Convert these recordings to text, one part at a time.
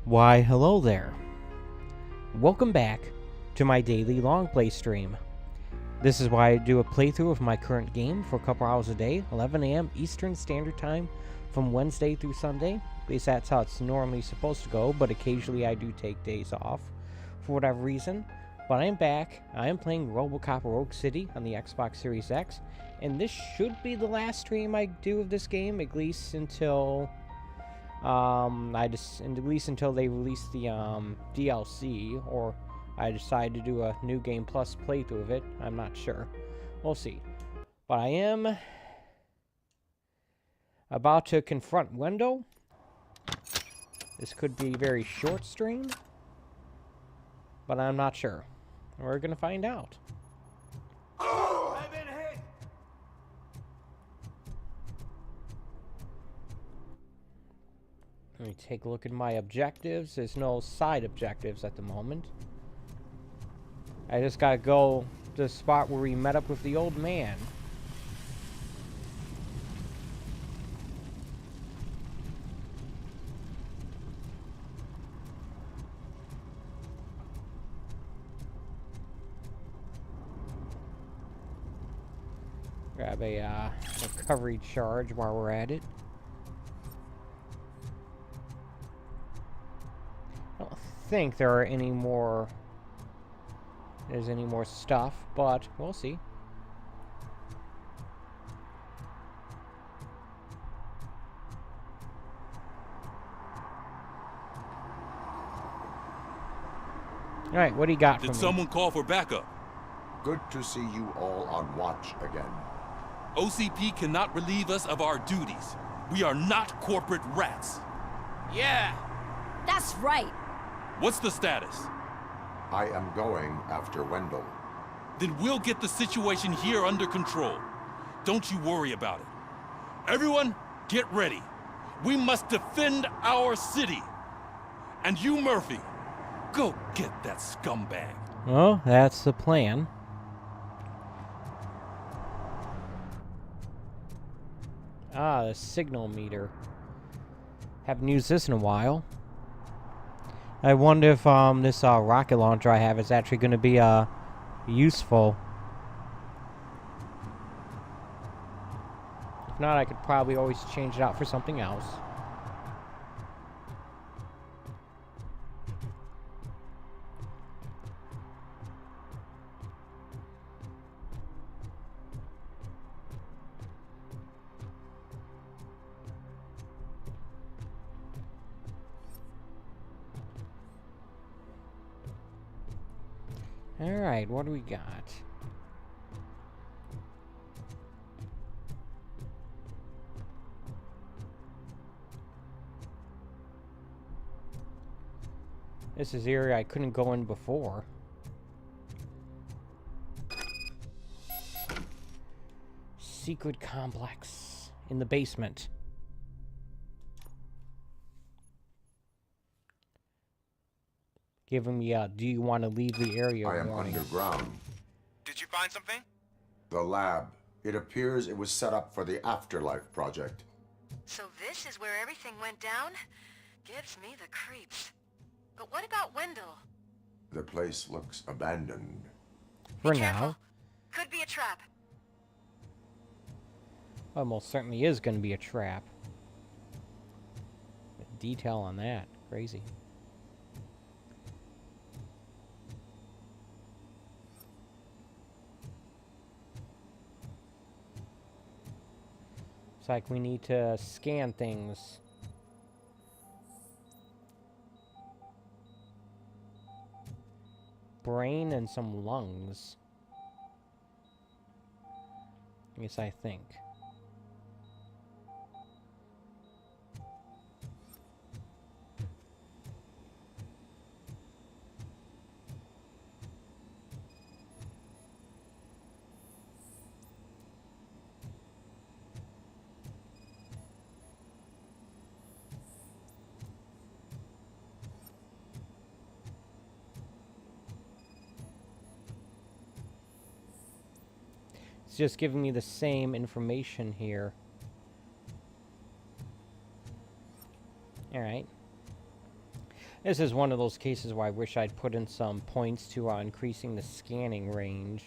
Why, hello there. Welcome back to my daily long play stream. This is why I do a playthrough of my current game for a couple hours a day, 11 a.m. Eastern Standard Time from Wednesday through Sunday. At least that's how it's normally supposed to go, but occasionally I do take days off for whatever reason. But I am back. I am playing RoboCop Rogue City on the Xbox Series X, and this should be the last stream I do of this game, at least until at least until they release the DLC, or I decide to do a New Game Plus playthrough of it. I'm not sure. We'll see. But I am about to confront Wendel. This could be a very short stream, but I'm not sure. We're gonna find out. I've been hit. Let me take a look at my objectives. There's no side objectives at the moment. I just gotta go to the spot where we met up with the old man. Grab a recovery charge while we're at it. I don't think there are any more. There's any more stuff, but we'll see. All right, what do you got for me? Did someone call for backup? Good to see you all on watch again. O.C.P. cannot relieve us of our duties. We are not corporate rats. Yeah. That's right. What's the status? I am going after Wendel. Then we'll get the situation here under control. Don't you worry about it. Everyone, get ready. We must defend our city. And you, Murphy, go get that scumbag. Well, that's the plan. Ah, the signal meter. Haven't used this in a while. I wonder if this rocket launcher I have is actually going to be useful. If not, I could probably always change it out for something else. Alright, what do we got? This is the area I couldn't go in before. Secret complex in the basement. Giving me a, do you want to leave the area? I am warning. underground. Did you find something? The lab. It appears it was set up for the Afterlife project. So this is where everything went down? Gives me the creeps. But what about Wendel? The place looks abandoned. For Be now. careful. Could be a trap. Almost certainly is going to be a trap. Detail on that. Crazy. It's like we need to scan things. Brain and some lungs. Yes, I think. It's just giving me the same information here. Alright. This is one of those cases where I wish I'd put in some points to increasing the scanning range.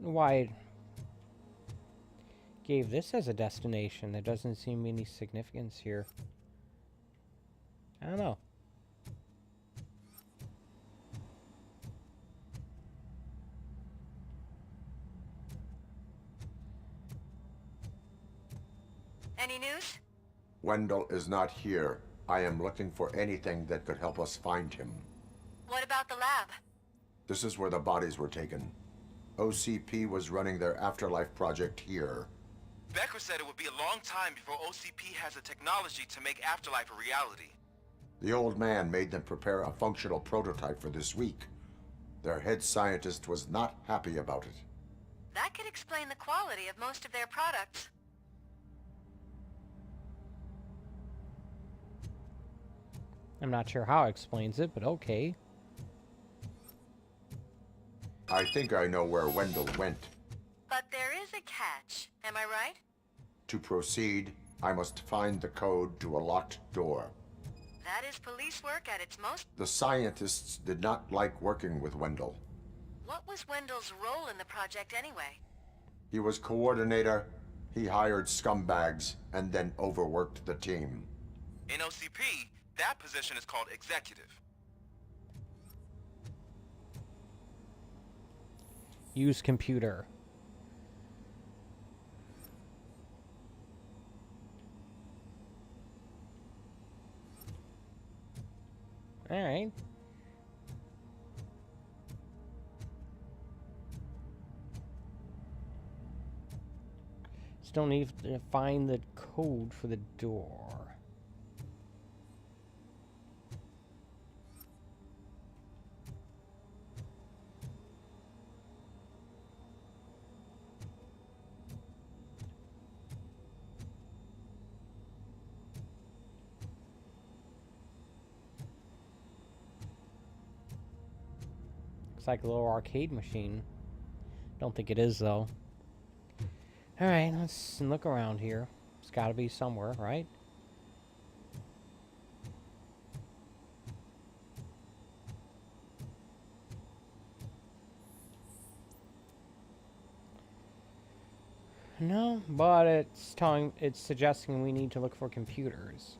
Why I gave this as a destination? There doesn't seem any significance here. I don't know. Any news? Wendel is not here. I am looking for anything that could help us find him. What about the lab? This is where the bodies were taken. O.C.P. was running their afterlife project here. Becker said it would be a long time before O.C.P. has the technology to make Afterlife a reality. The old man made them prepare a functional prototype for this week. Their head scientist was not happy about it. That could explain the quality of most of their products. I'm not sure how it explains it, but okay. I think I know where Wendel went. But there is a catch, am I right? To proceed, I must find the code to a locked door. That is police work at its most... The scientists did not like working with Wendel. What was Wendel's role in the project anyway? He was coordinator, he hired scumbags, and then overworked the team. In O.C.P., that position is called executive. Use computer. Alright. Still need to find the code for the door. Looks like a little arcade machine. Don't think it is, though. Alright, let's look around here. It's gotta be somewhere, right? No, but it's suggesting we need to look for computers.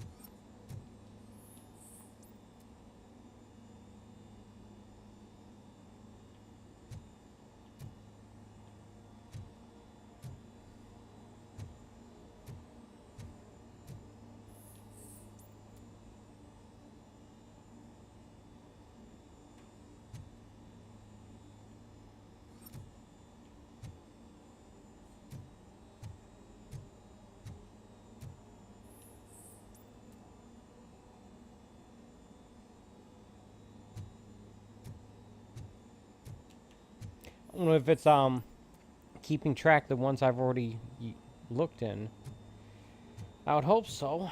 I don't know if it's keeping track of the ones I've already looked in. I would hope so.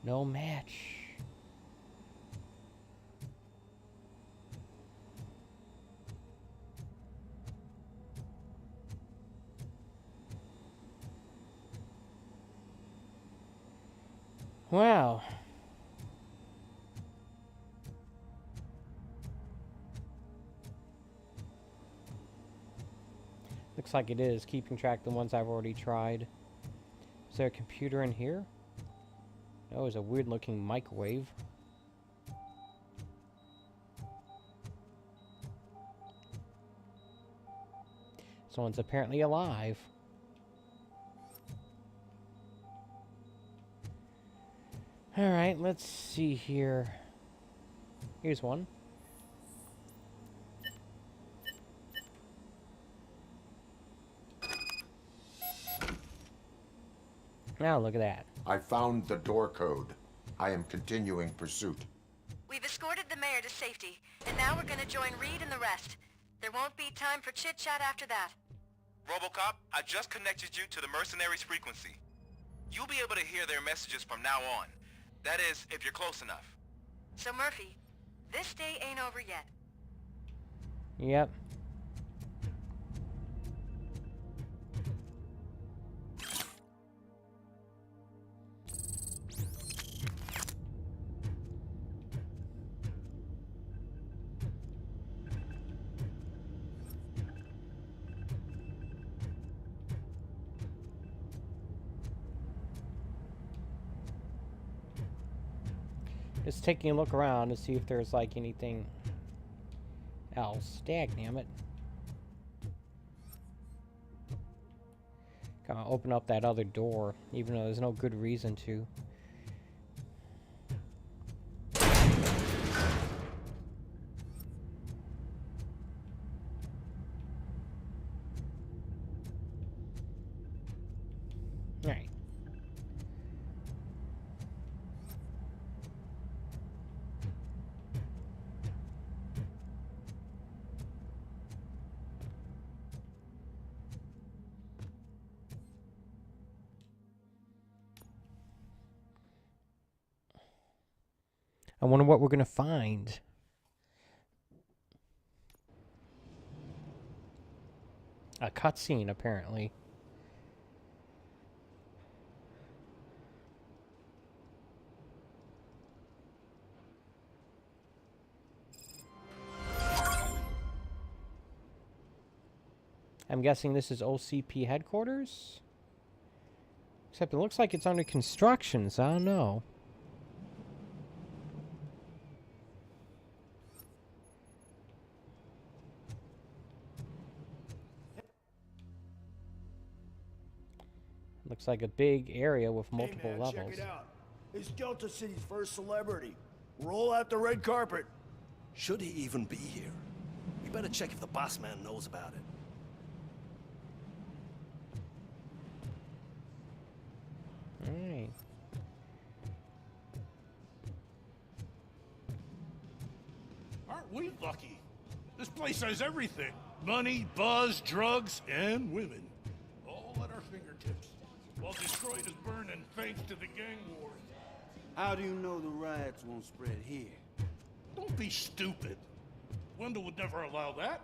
No match. Wow. Looks like it is keeping track of the ones I've already tried. Is there a computer in here? No, it's a weird looking microwave. Someone's apparently alive. Alright, let's see here. Here's one. Now look at that. I found the door code. I am continuing pursuit. We've escorted the mayor to safety, and now we're gonna join Reed and the rest. There won't be time for chit-chat after that. RoboCop, I just connected you to the mercenaries' frequency. You'll be able to hear their messages from now on. That is, if you're close enough. So Murphy, this day ain't over yet. Yep. Just taking a look around to see if there's like anything else. Dagnammit. Gotta open up that other door, even though there's no good reason to. Alright. I wonder what we're gonna find. A cutscene, apparently. I'm guessing this is O.C.P. headquarters? Except it looks like it's under construction, so I don't know. Looks like a big area with multiple Hey man, levels. check it out. It's Delta City's first celebrity. Roll out the red carpet. Should he even be here? We better check if the boss man knows about it. Alright. Aren't we lucky? This place has everything. Money, buzz, drugs, and women. All at our fingertips. While Detroit is burning thanks to the gang wars. How do you know the riots won't spread here? Don't be stupid. Wendel would never allow that.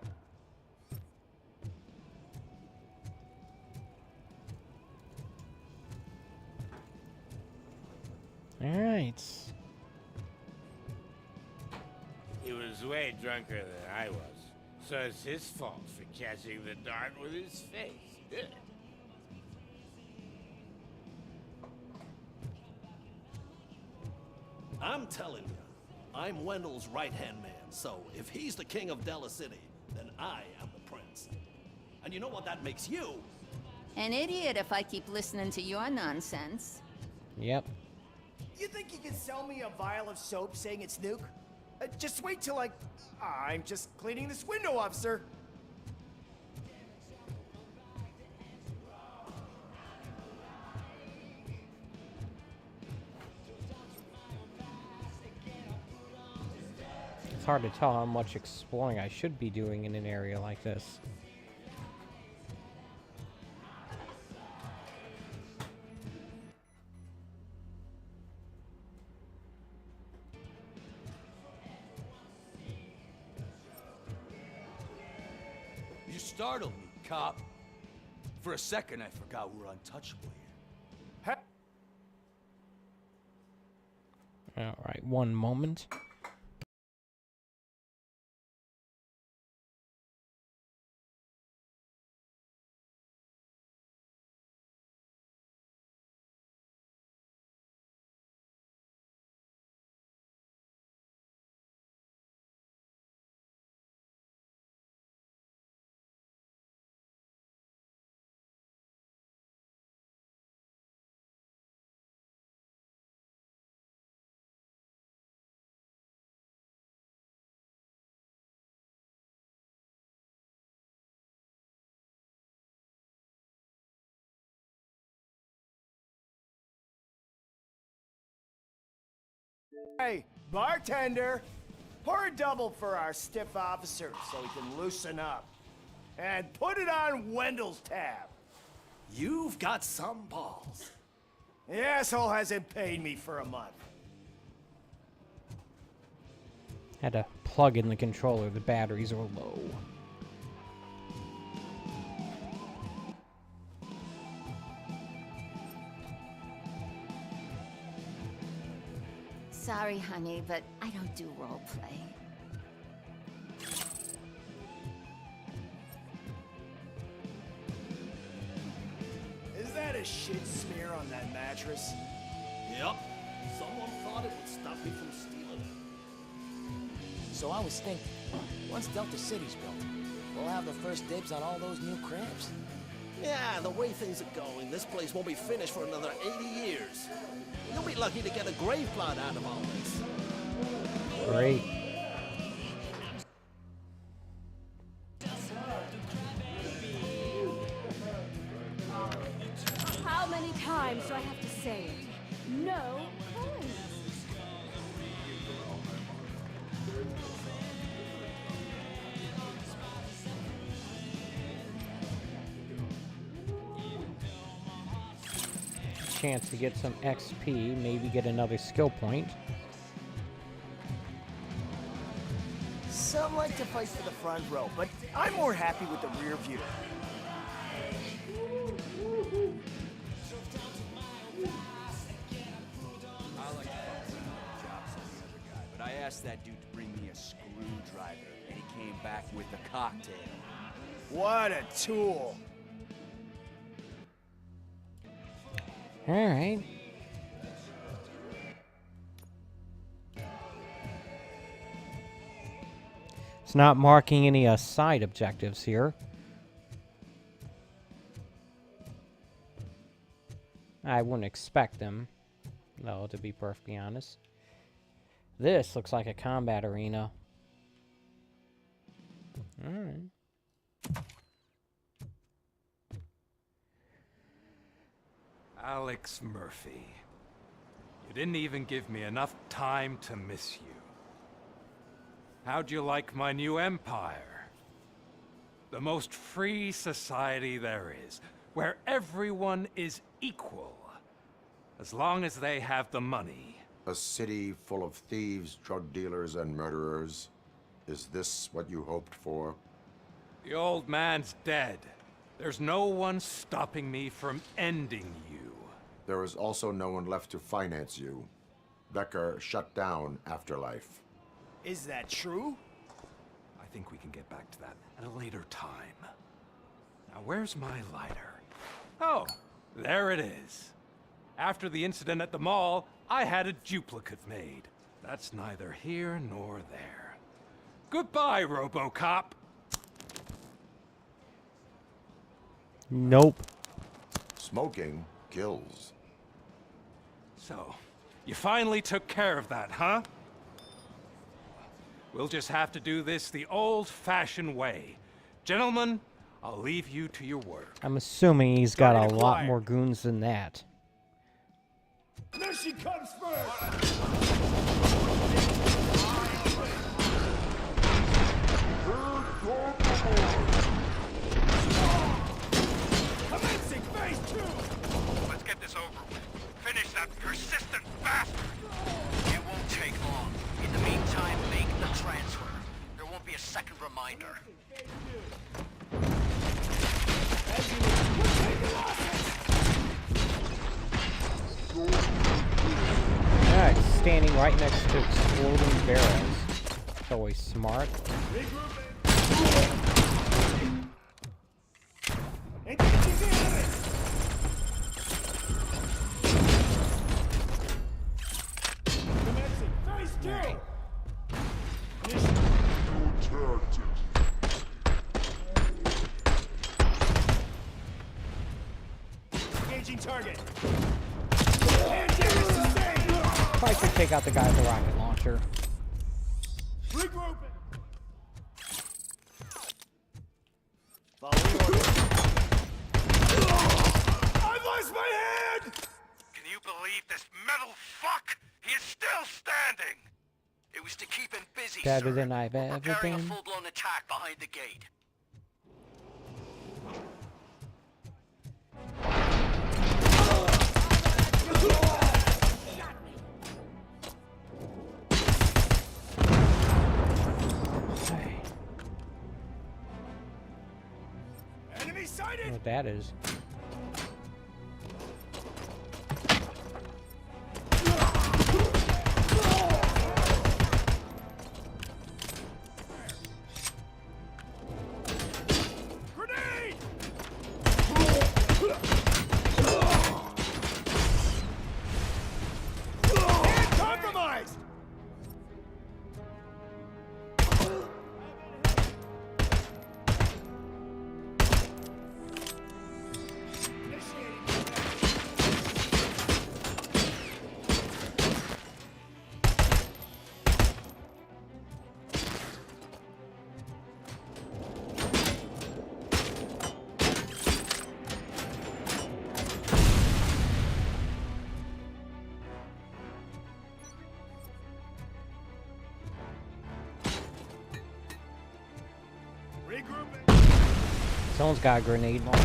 Alright. He was way drunker than I was, so it's his fault for catching the dart with his face. I'm telling you, I'm Wendel's right-hand man, so if he's the king of Della City, then I am the prince. And you know what that makes you? An idiot if I keep listening to your nonsense. Yep. You think you can sell me a vial of soap saying it's nuke? Just wait till I'm just cleaning this window off, sir. It's hard to tell how much exploring I should be doing in an area like this. You startled me, cop. For a second, I forgot we were untouchable here. Alright, one moment. Hey, bartender, pour a double for our stiff officer so he can loosen up. And put it on Wendel's tab. You've got some balls. The asshole hasn't paid me for a month. Had to plug in the controller. The batteries are low. Sorry, honey, but I don't do roleplay. Is that a shit smear on that mattress? Yep. Someone thought it would stop me from stealing it. So I was thinking, once Delta City's built, we'll have the first dibs on all those new cribs. Yeah, the way things are going, this place won't be finished for another 80 years. You'll be lucky to get a grave plot out of all this. Great. How many times do I have to say it? No coins. Chance to get some XP, maybe get another skill point. Some like to fight for the front row, but I'm more happy with the rear view. But I asked that dude to bring me a screwdriver, and he came back with a cocktail. What a tool. All right. It's not marking any side objectives here. I wouldn't expect them, though, to be perfectly honest. This looks like a combat arena. All right. Alex Murphy. You didn't even give me enough time to miss you. How'd you like my new empire? The most free society there is, where everyone is equal, as long as they have the money. A city full of thieves, drug dealers, and murderers. Is this what you hoped for? The old man's dead. There's no one stopping me from ending you. There is also no one left to finance you. Becker shut down Afterlife. Is that true? I think we can get back to that at a later time. Now, where's my lighter? Oh, there it is. After the incident at the mall, I had a duplicate made. That's neither here nor there. Goodbye, RoboCop. Nope. Smoking kills. So, you finally took care of that, huh? We'll just have to do this the old-fashioned way. Gentlemen, I'll leave you to your work. I'm assuming he's got a lot more goons than that. There she comes first! Commencing phase 2! Let's get this over with. Finish that persistent bastard! It won't take long. In the meantime, make the transfer. There won't be a second reminder. Alright, standing right next to exploding barrels. That's always smart. Engaging target. Probably should take out the guy with the rocket launcher. Regrouping. Following order. I've lost my head! Can you believe this metal fuck? He is still standing! Thanks to keeping busy, Better sir. than I've We're ever preparing been. a full-blown attack behind the gate. Enemy I sighted! don't know what that is. Grenade! And compromised! Someone's got a grenade launcher.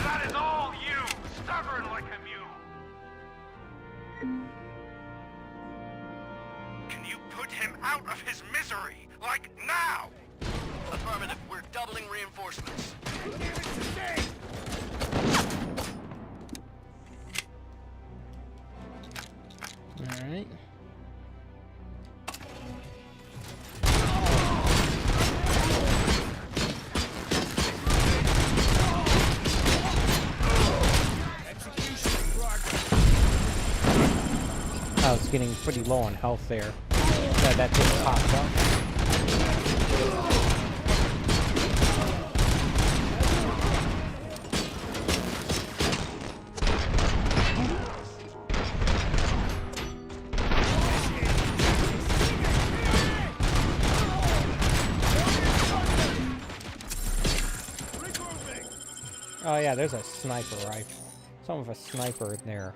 That is all you, stubborn like a mule. Can you put him out of his misery? Like now? Affirmative. We're doubling reinforcements. Alright. Oh, it's getting pretty low on health there. Yeah, that just popped up. Oh yeah, there's a sniper rifle. Some of a sniper in there.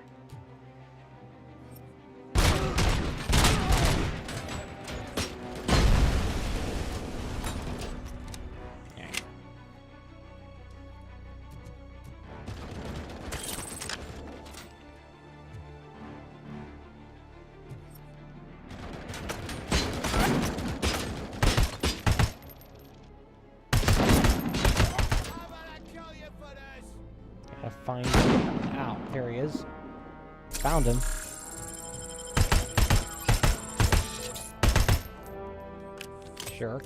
Gotta find him. Ow, there he is. Found him. Jerk.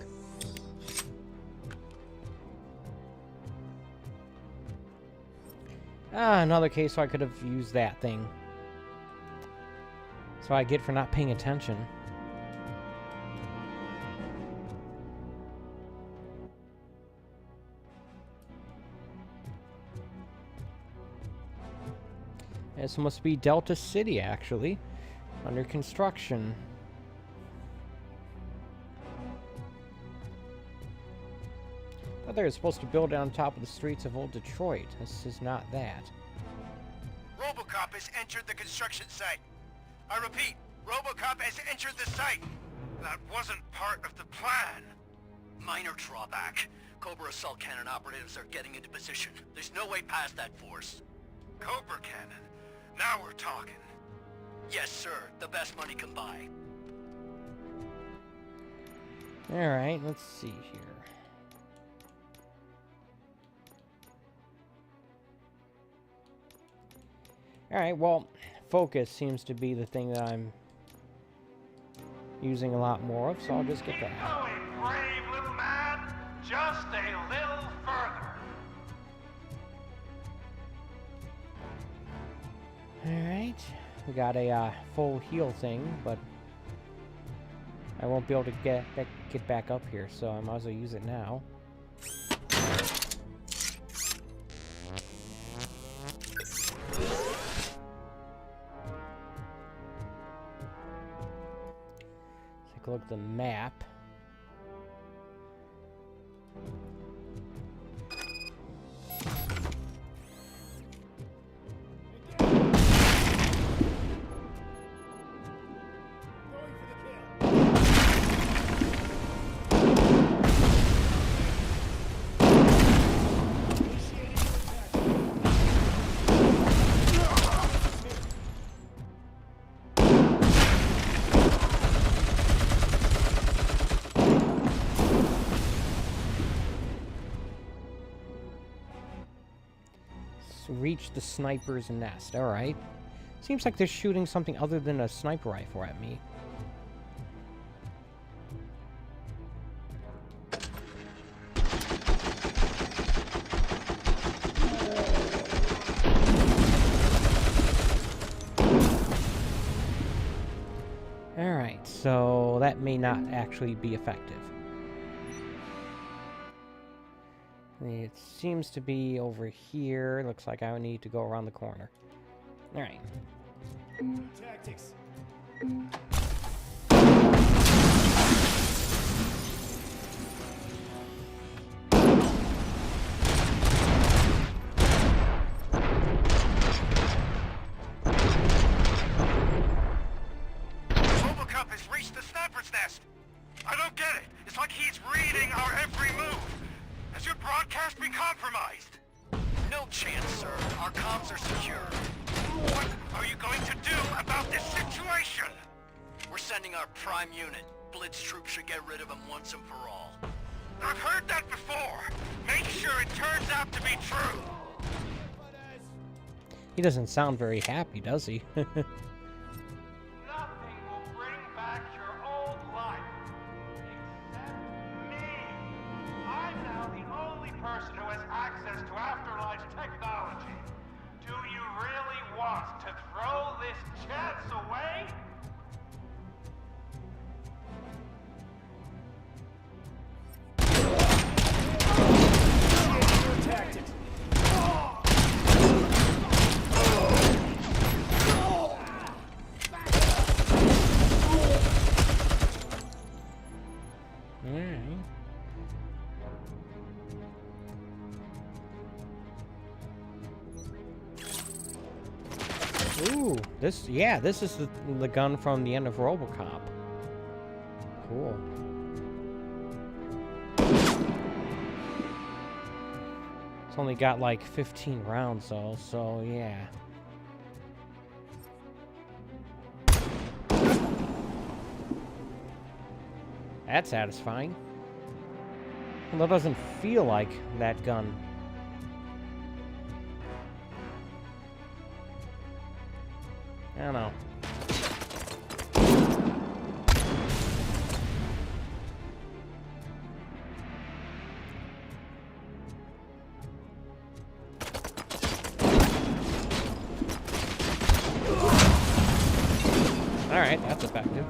Ah, another case so I could have used that thing. That's what I get for not paying attention. This must be Delta City, actually. Under construction. I thought they were supposed to build it on top of the streets of Old Detroit. This is not that. RoboCop has entered the construction site. I repeat, RoboCop has entered the site. That wasn't part of the plan. Minor drawback. Cobra assault cannon operatives are getting into position. There's no way past that force. Cobra cannon? Now we're talking. Yes, sir. The best money can buy. Alright, let's see here. Alright, well, focus seems to be the thing that I'm using a lot more of, so I'll just get that. Going brave, little man. Just a little further. Alright, we got a full heal thing, but I won't be able to get back up here, so I might as well use it now. a look at the map. Reach the sniper's nest. Alright. Seems like they're shooting something other than a sniper rifle at me. Alright, so that may not actually be effective. It seems to be over here. Looks like I need to go around the corner. Alright. Tactics. RoboCop has reached the sniper's nest. I don't get it. It's like he's reading our every move. Has your broadcast been compromised? No chance, sir. Our comms are secure. What are you going to do about this situation? We're sending our prime unit. Blitz troops should get rid of him once and for all. I've heard that before. Make sure it turns out to be true. He doesn't sound very happy, does he? Nothing will bring back your old life. Except me. I'm now the only person who has access to afterlife technology. Do you really want to throw this chance away? Tactics. Ooh, this is the gun from the end of RoboCop. Cool. It's only got like 15 rounds though, so yeah. That's satisfying. Well, that doesn't feel like that gun. I don't know. All right, that's effective.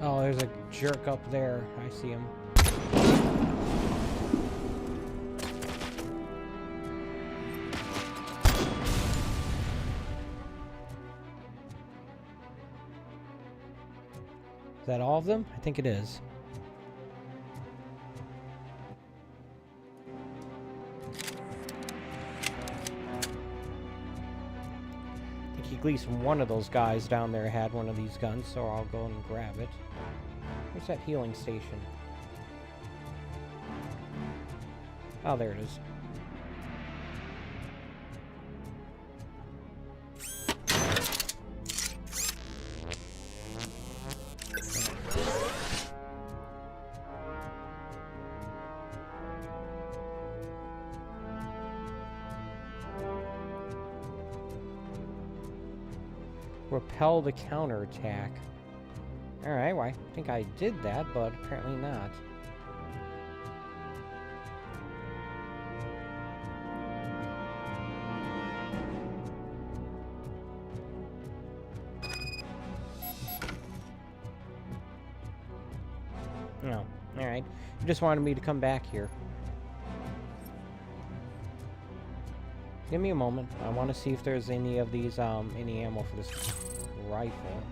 Oh, there's a jerk up there. I see him. Is that all of them? I think it is. I think at least one of those guys down there had one of these guns, so I'll go and grab it. Where's that healing station? Oh, there it is. Repel the counterattack. Alright, well, I think I did that, but apparently not. No. Alright. You just wanted me to come back here. Give me a moment. I want to see if there's any of these, any ammo for this rifle.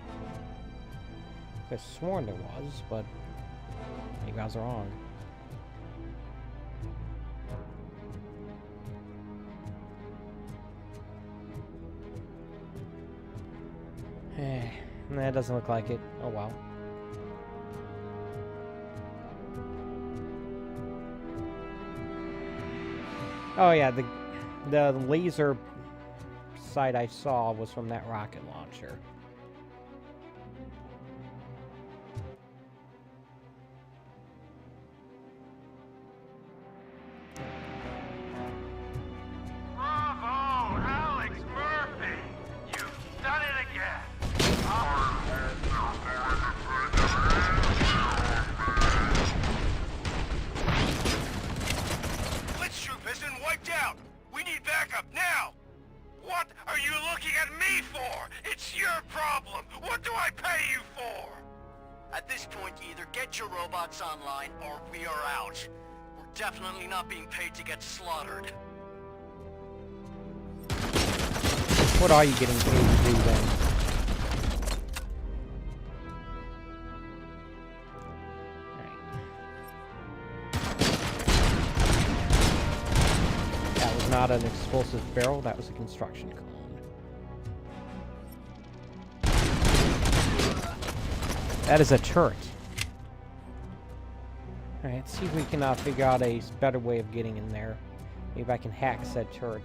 I could have sworn there was, but maybe I was wrong. That doesn't look like it. Oh well. Oh yeah, the laser sight I saw was from that rocket launcher. Bravo, Alex Murphy! You've done it again! Blitz troop has been wiped out! We need backup now! What are you looking at me for? It's your problem! What do I pay you for? At this point, either get your robots online or we are out. We're definitely not being paid to get slaughtered. What are you getting paid to do then? That was not an explosive barrel, that was a construction cone. That is a turret. Alright, let's see if we can figure out a better way of getting in there. Maybe I can hack said turret.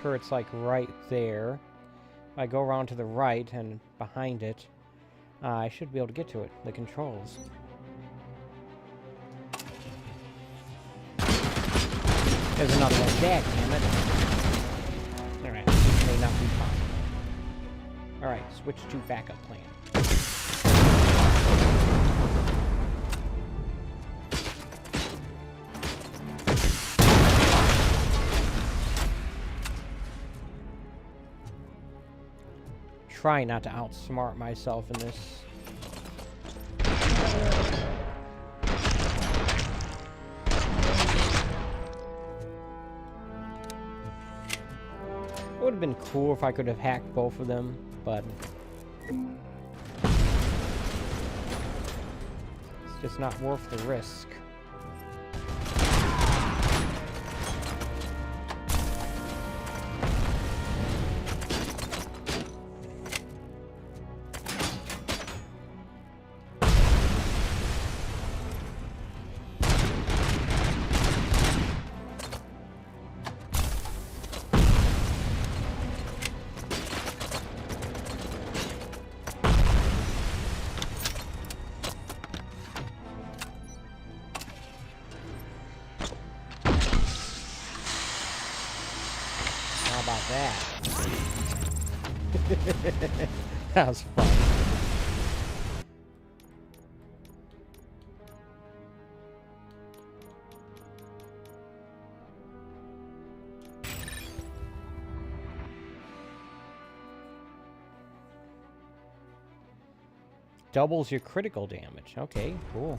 Turret's like right there. If I go around to the right and behind it, I should be able to get to it. The controls. There's another one. Damn it. Alright, this may not be possible. Alright, switch to backup plan. Try not to outsmart myself in this. It would have been cool if I could have hacked both of them, but it's just not worth the risk. That was fun. Doubles your critical damage. Okay, cool.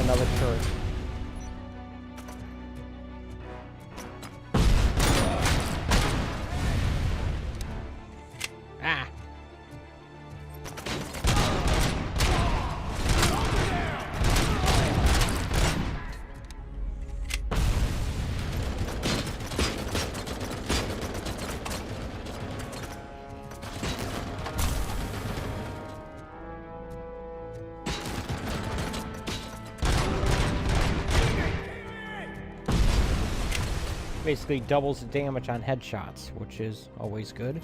another turret. Ah! Basically doubles the damage on headshots, which is always good.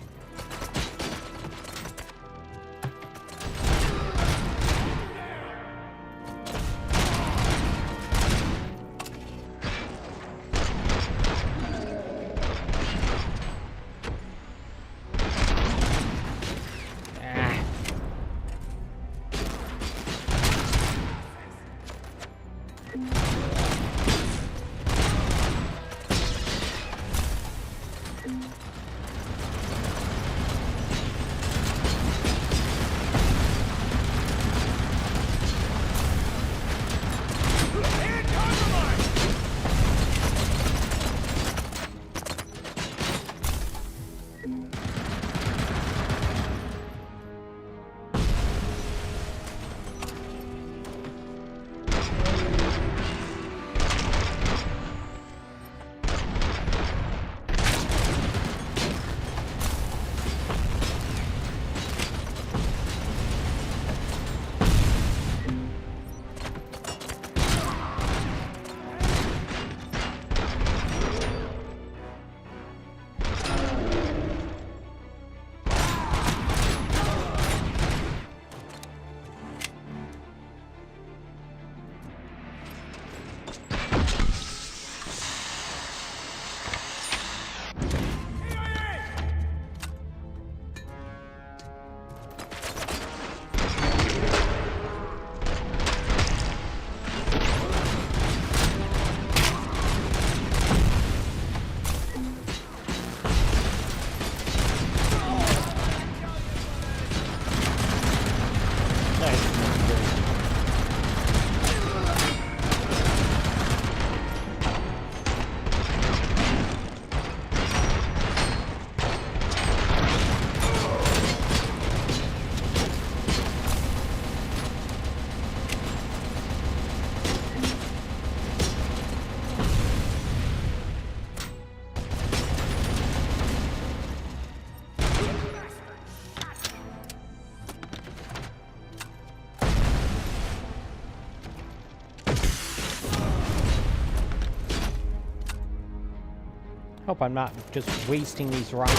Hope I'm not just wasting these rockets.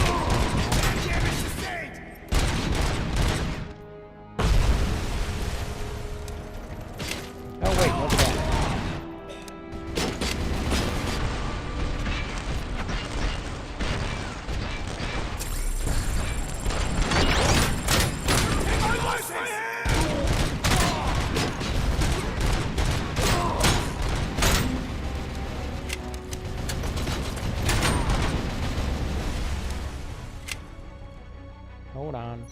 Oh wait, look at that. Hold on.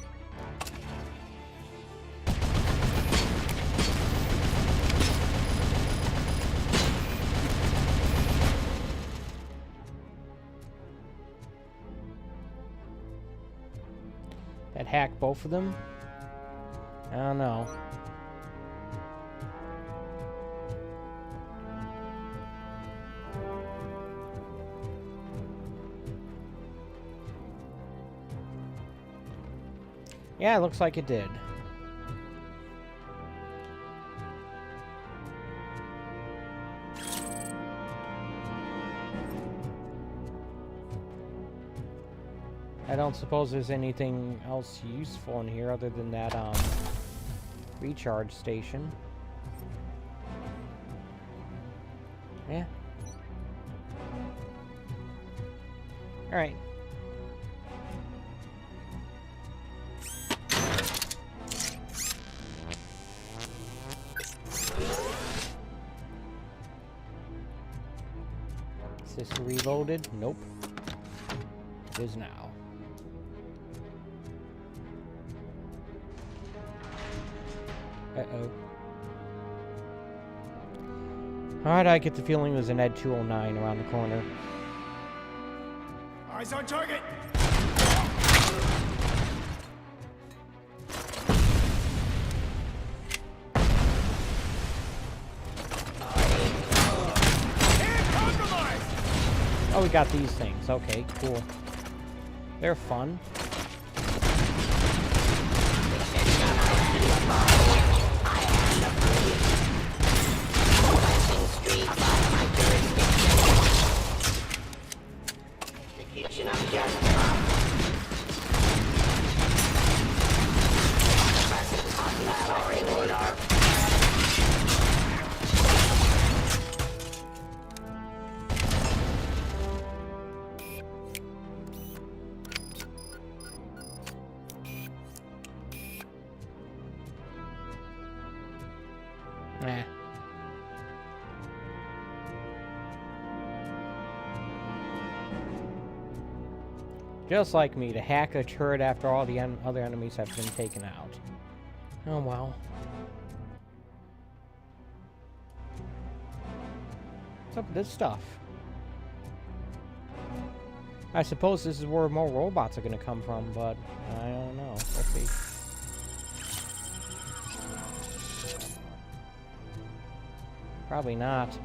That hacked both of them? I don't know. Yeah, it looks like it did. I don't suppose there's anything else useful in here other than that recharge station. Yeah. All right. Is this reloaded? Nope. It is now. Uh-oh. Alright, I get the feeling there's an Ed 209 around the corner. Eyes on target! Oh, we got these things. Okay, cool. They're fun. Nah. Just like me, to hack a turret after all the other enemies have been taken out. Oh well. What's up with this stuff? I suppose this is where more robots are going to come from, but I don't know. Let's see. Probably not.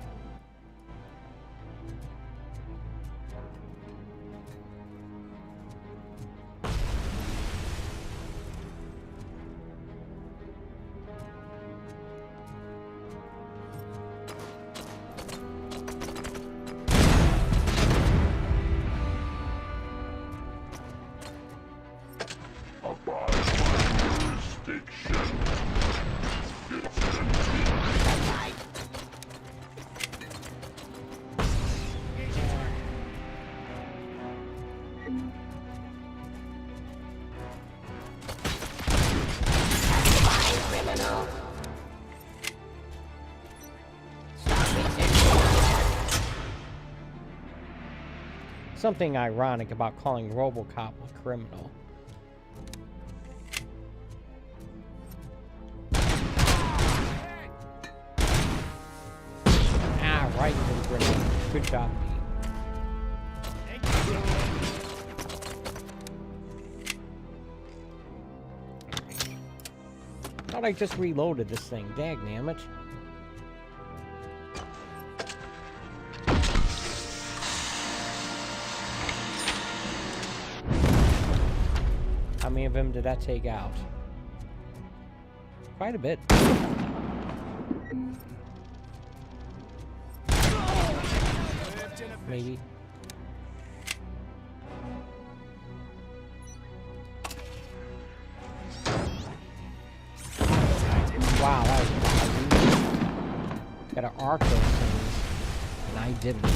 Something ironic about calling RoboCop a criminal. Ah, right into the grenade. Good job, me. Thought I just reloaded this thing. Dagnammit. How many of them did that take out? Quite a bit. Maybe. Wow, that was lousy. Gotta arc those things, and I didn't.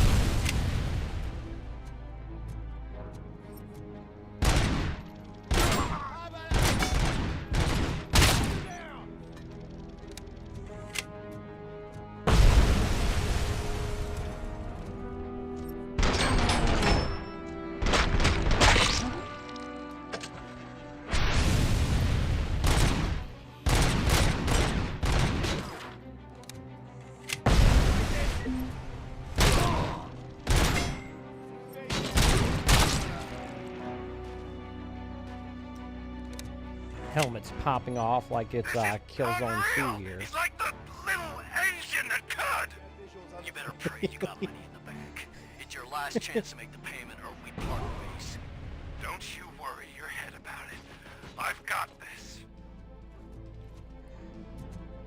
Helmet's popping off like it's Killzone 2 here. He's like the little engine that could. You better pray you got money in the bank. It's your last chance to make the payment or we part ways. Don't you worry your head about it. I've got this.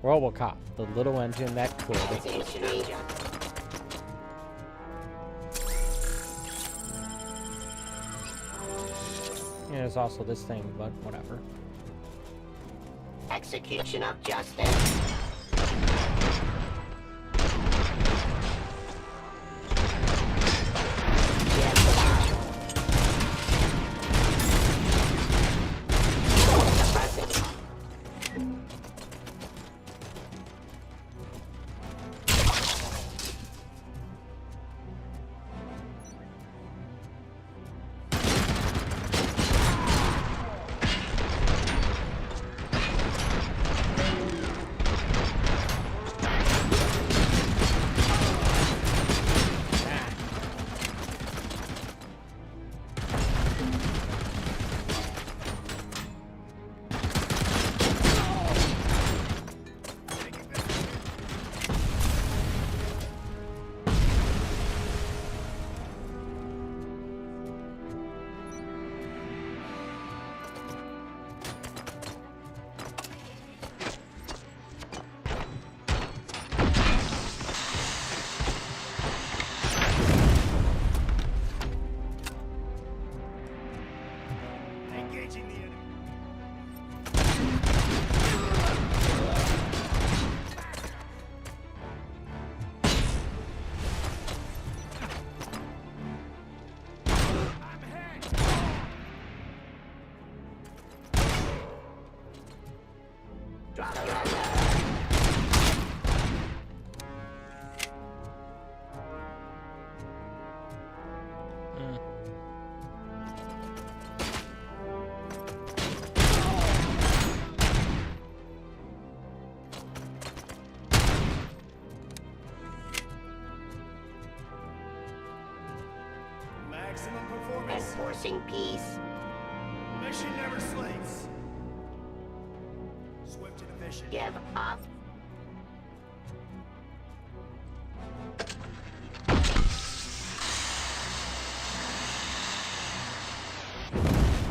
RoboCop, the little engine that could. Yeah, there's also this thing, but whatever. Execution of justice. Maximum performance. Enforcing peace. Mission never sleeps. Swift and efficient. Give up.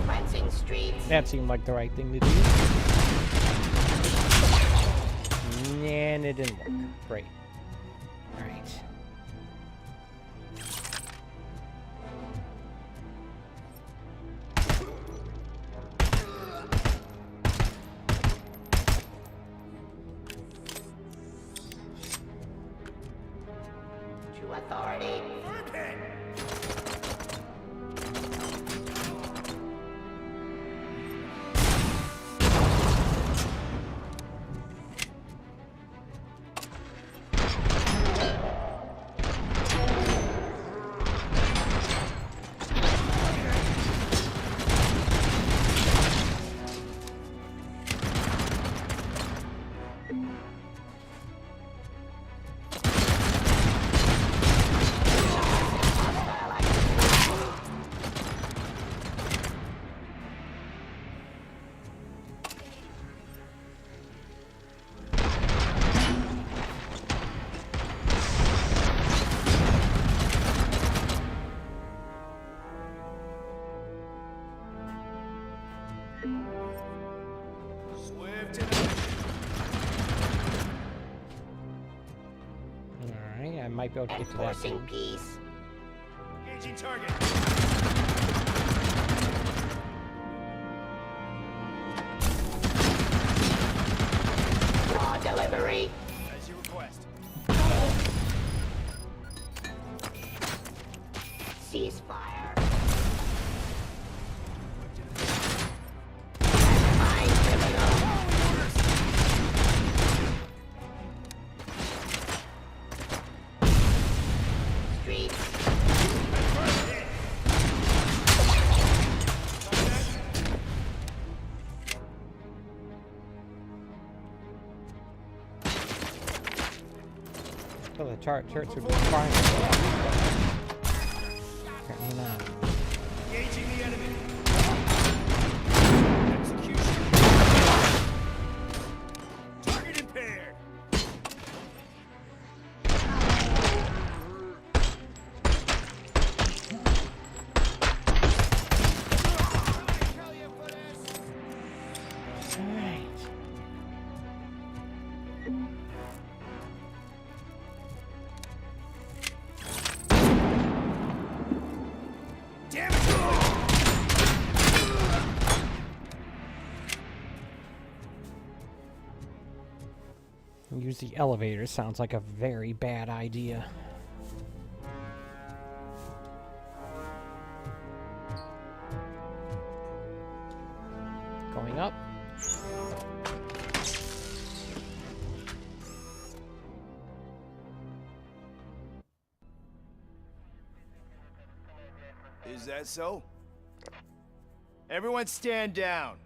Cleansing streets. That seemed like the right thing to do. And it didn't work. Great. Alright. To authority. Swift and efficient. Alright, I might be able to get to that. Enforcing peace. Engaging target. Raw delivery. As you request. Ceasefire. Fine criminal. Streets. Oh, the turrets would be fine. Apparently not. Engaging the enemy. Execution. Target impaired. Alright. Damn it! Use the elevator sounds like a very bad idea. Going up. Is that so? Everyone stand down.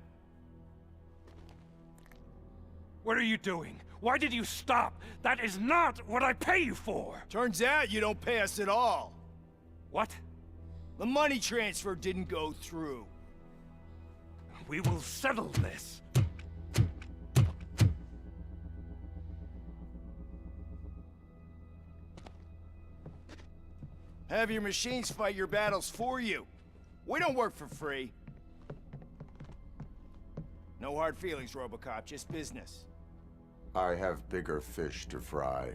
What are you doing? Why did you stop? That is not what I pay you for! Turns out you don't pay us at all. What? The money transfer didn't go through. We will settle this. Have your machines fight your battles for you. We don't work for free. No hard feelings, RoboCop, just business. I have bigger fish to fry.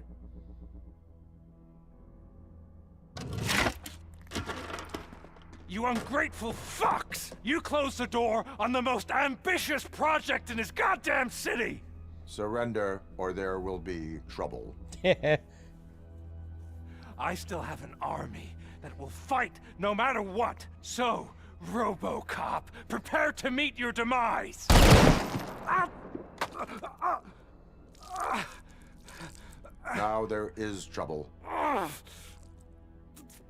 You ungrateful fucks! You closed the door on the most ambitious project in this goddamn city! Surrender, or there will be trouble. I still have an army that will fight no matter what. So, RoboCop, prepare to meet your demise! Now there is trouble.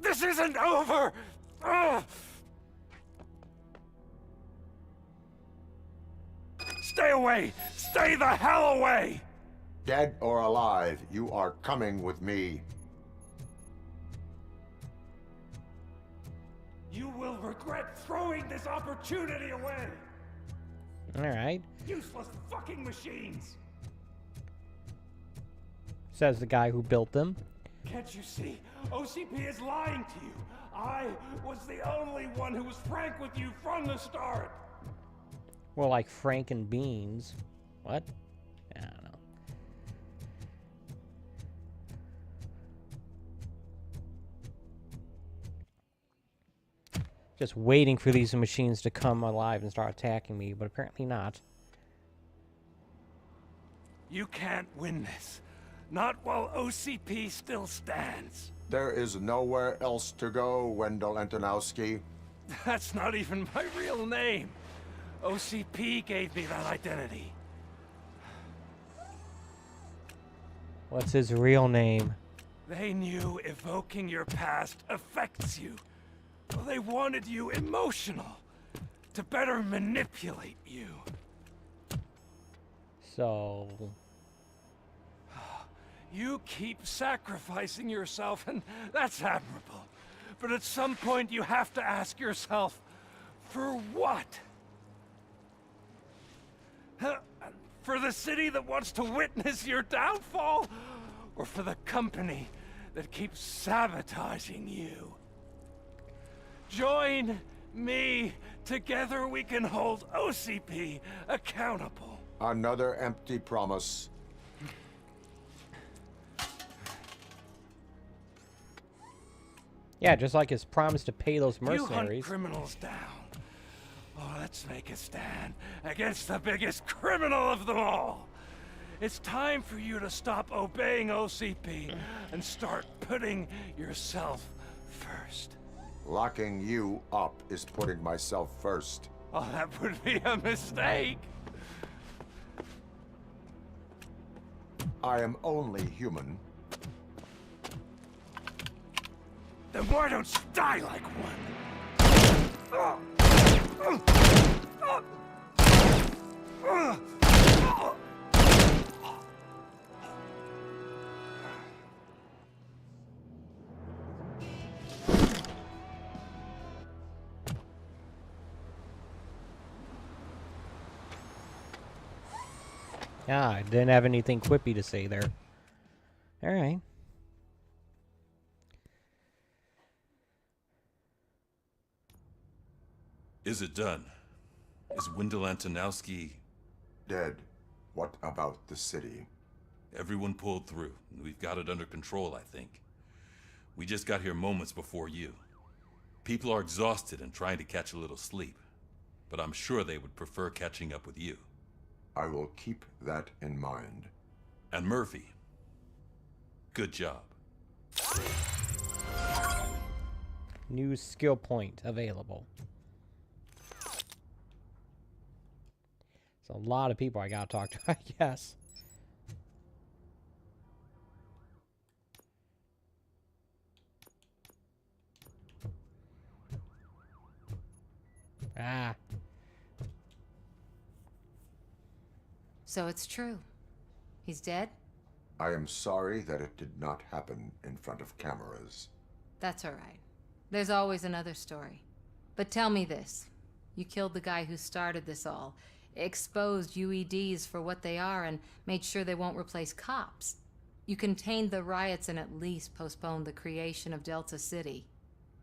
This isn't over! Stay away! Stay the hell away! Dead or alive, you are coming with me. You will regret throwing this opportunity away! Alright. Useless fucking machines! Says the guy who built them. Can't you see? O.C.P. is lying to you. I was the only one who was frank with you from the start. Well, like Frank and Beans. What? I don't know. Just waiting for these machines to come alive and start attacking me, but apparently not. You can't win this. Not while O.C.P. still stands. There is nowhere else to go, Wendel Antonowski. That's not even my real name. O.C.P. gave me that identity. What's his real name? They knew evoking your past affects you. Well, they wanted you emotional, to better manipulate you. So... You keep sacrificing yourself, and that's admirable. But at some point, you have to ask yourself, for what? For the city that wants to witness your downfall? Or for the company that keeps sabotaging you? Join me. Together we can hold O.C.P. accountable. Another empty promise. Yeah, just like his promise to pay those mercenaries. You hunt criminals down. Oh, let's make a stand against the biggest criminal of them all. It's time for you to stop obeying O.C.P. and start putting yourself first. Locking you up is putting myself first. Oh, that would be a mistake. I am only human. Then why don't you die like one? Ah, I didn't have anything quippy to say there. Alright. Is it done? Is Wendel Antonowski dead? What about the city? Everyone pulled through. We've got it under control, I think. We just got here moments before you. People are exhausted and trying to catch a little sleep, but I'm sure they would prefer catching up with you. I will keep that in mind. And Murphy, good job. New skill point available. It's a lot of people I gotta talk to, I guess. Ah. So it's true. He's dead? I am sorry that it did not happen in front of cameras. That's all right. There's always another story. But tell me this. You killed the guy who started this all, exposed UEDs for what they are, and made sure they won't replace cops. You contained the riots and at least postponed the creation of Delta City.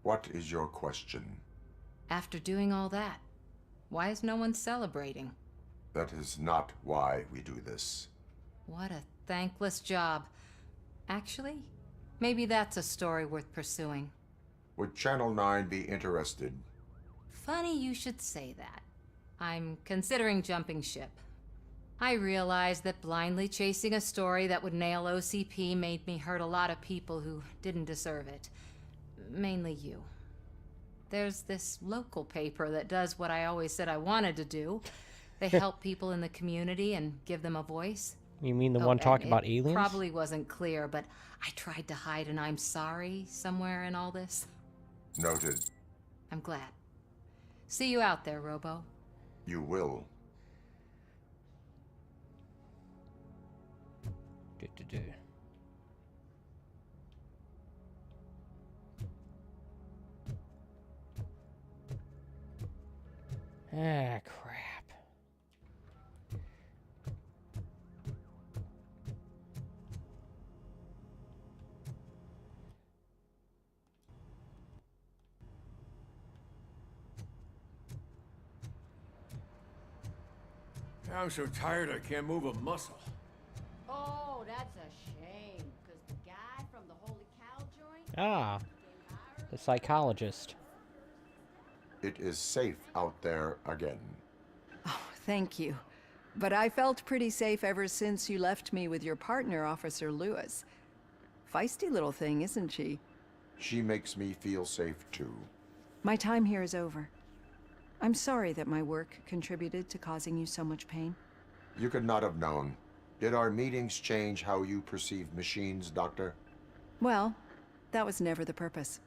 What is your question? After doing all that, why is no one celebrating? That is not why we do this. What a thankless job. Actually, maybe that's a story worth pursuing. Would Channel 9 be interested? Funny you should say that. I'm considering jumping ship. I realize that blindly chasing a story that would nail O.C.P. made me hurt a lot of people who didn't deserve it. Mainly you. There's this local paper that does what I always said I wanted to do. They help people in the community and give them a voice. You mean the one talking about aliens? Probably wasn't clear, but I tried to hide an I'm sorry somewhere in all this. Noted. I'm glad. See you out there, Robo. You will. Ah, crap. I'm so tired I can't move a muscle. Oh, that's a shame, because the guy from the Holy Cow joint... Ah, the psychologist. It is safe out there again. Oh, thank you. But I felt pretty safe ever since you left me with your partner, Officer Lewis. Feisty little thing, isn't she? She makes me feel safe too. My time here is over. I'm sorry that my work contributed to causing you so much pain. You could not have known. Did our meetings change how you perceive machines, Doctor? Well, that was never the purpose.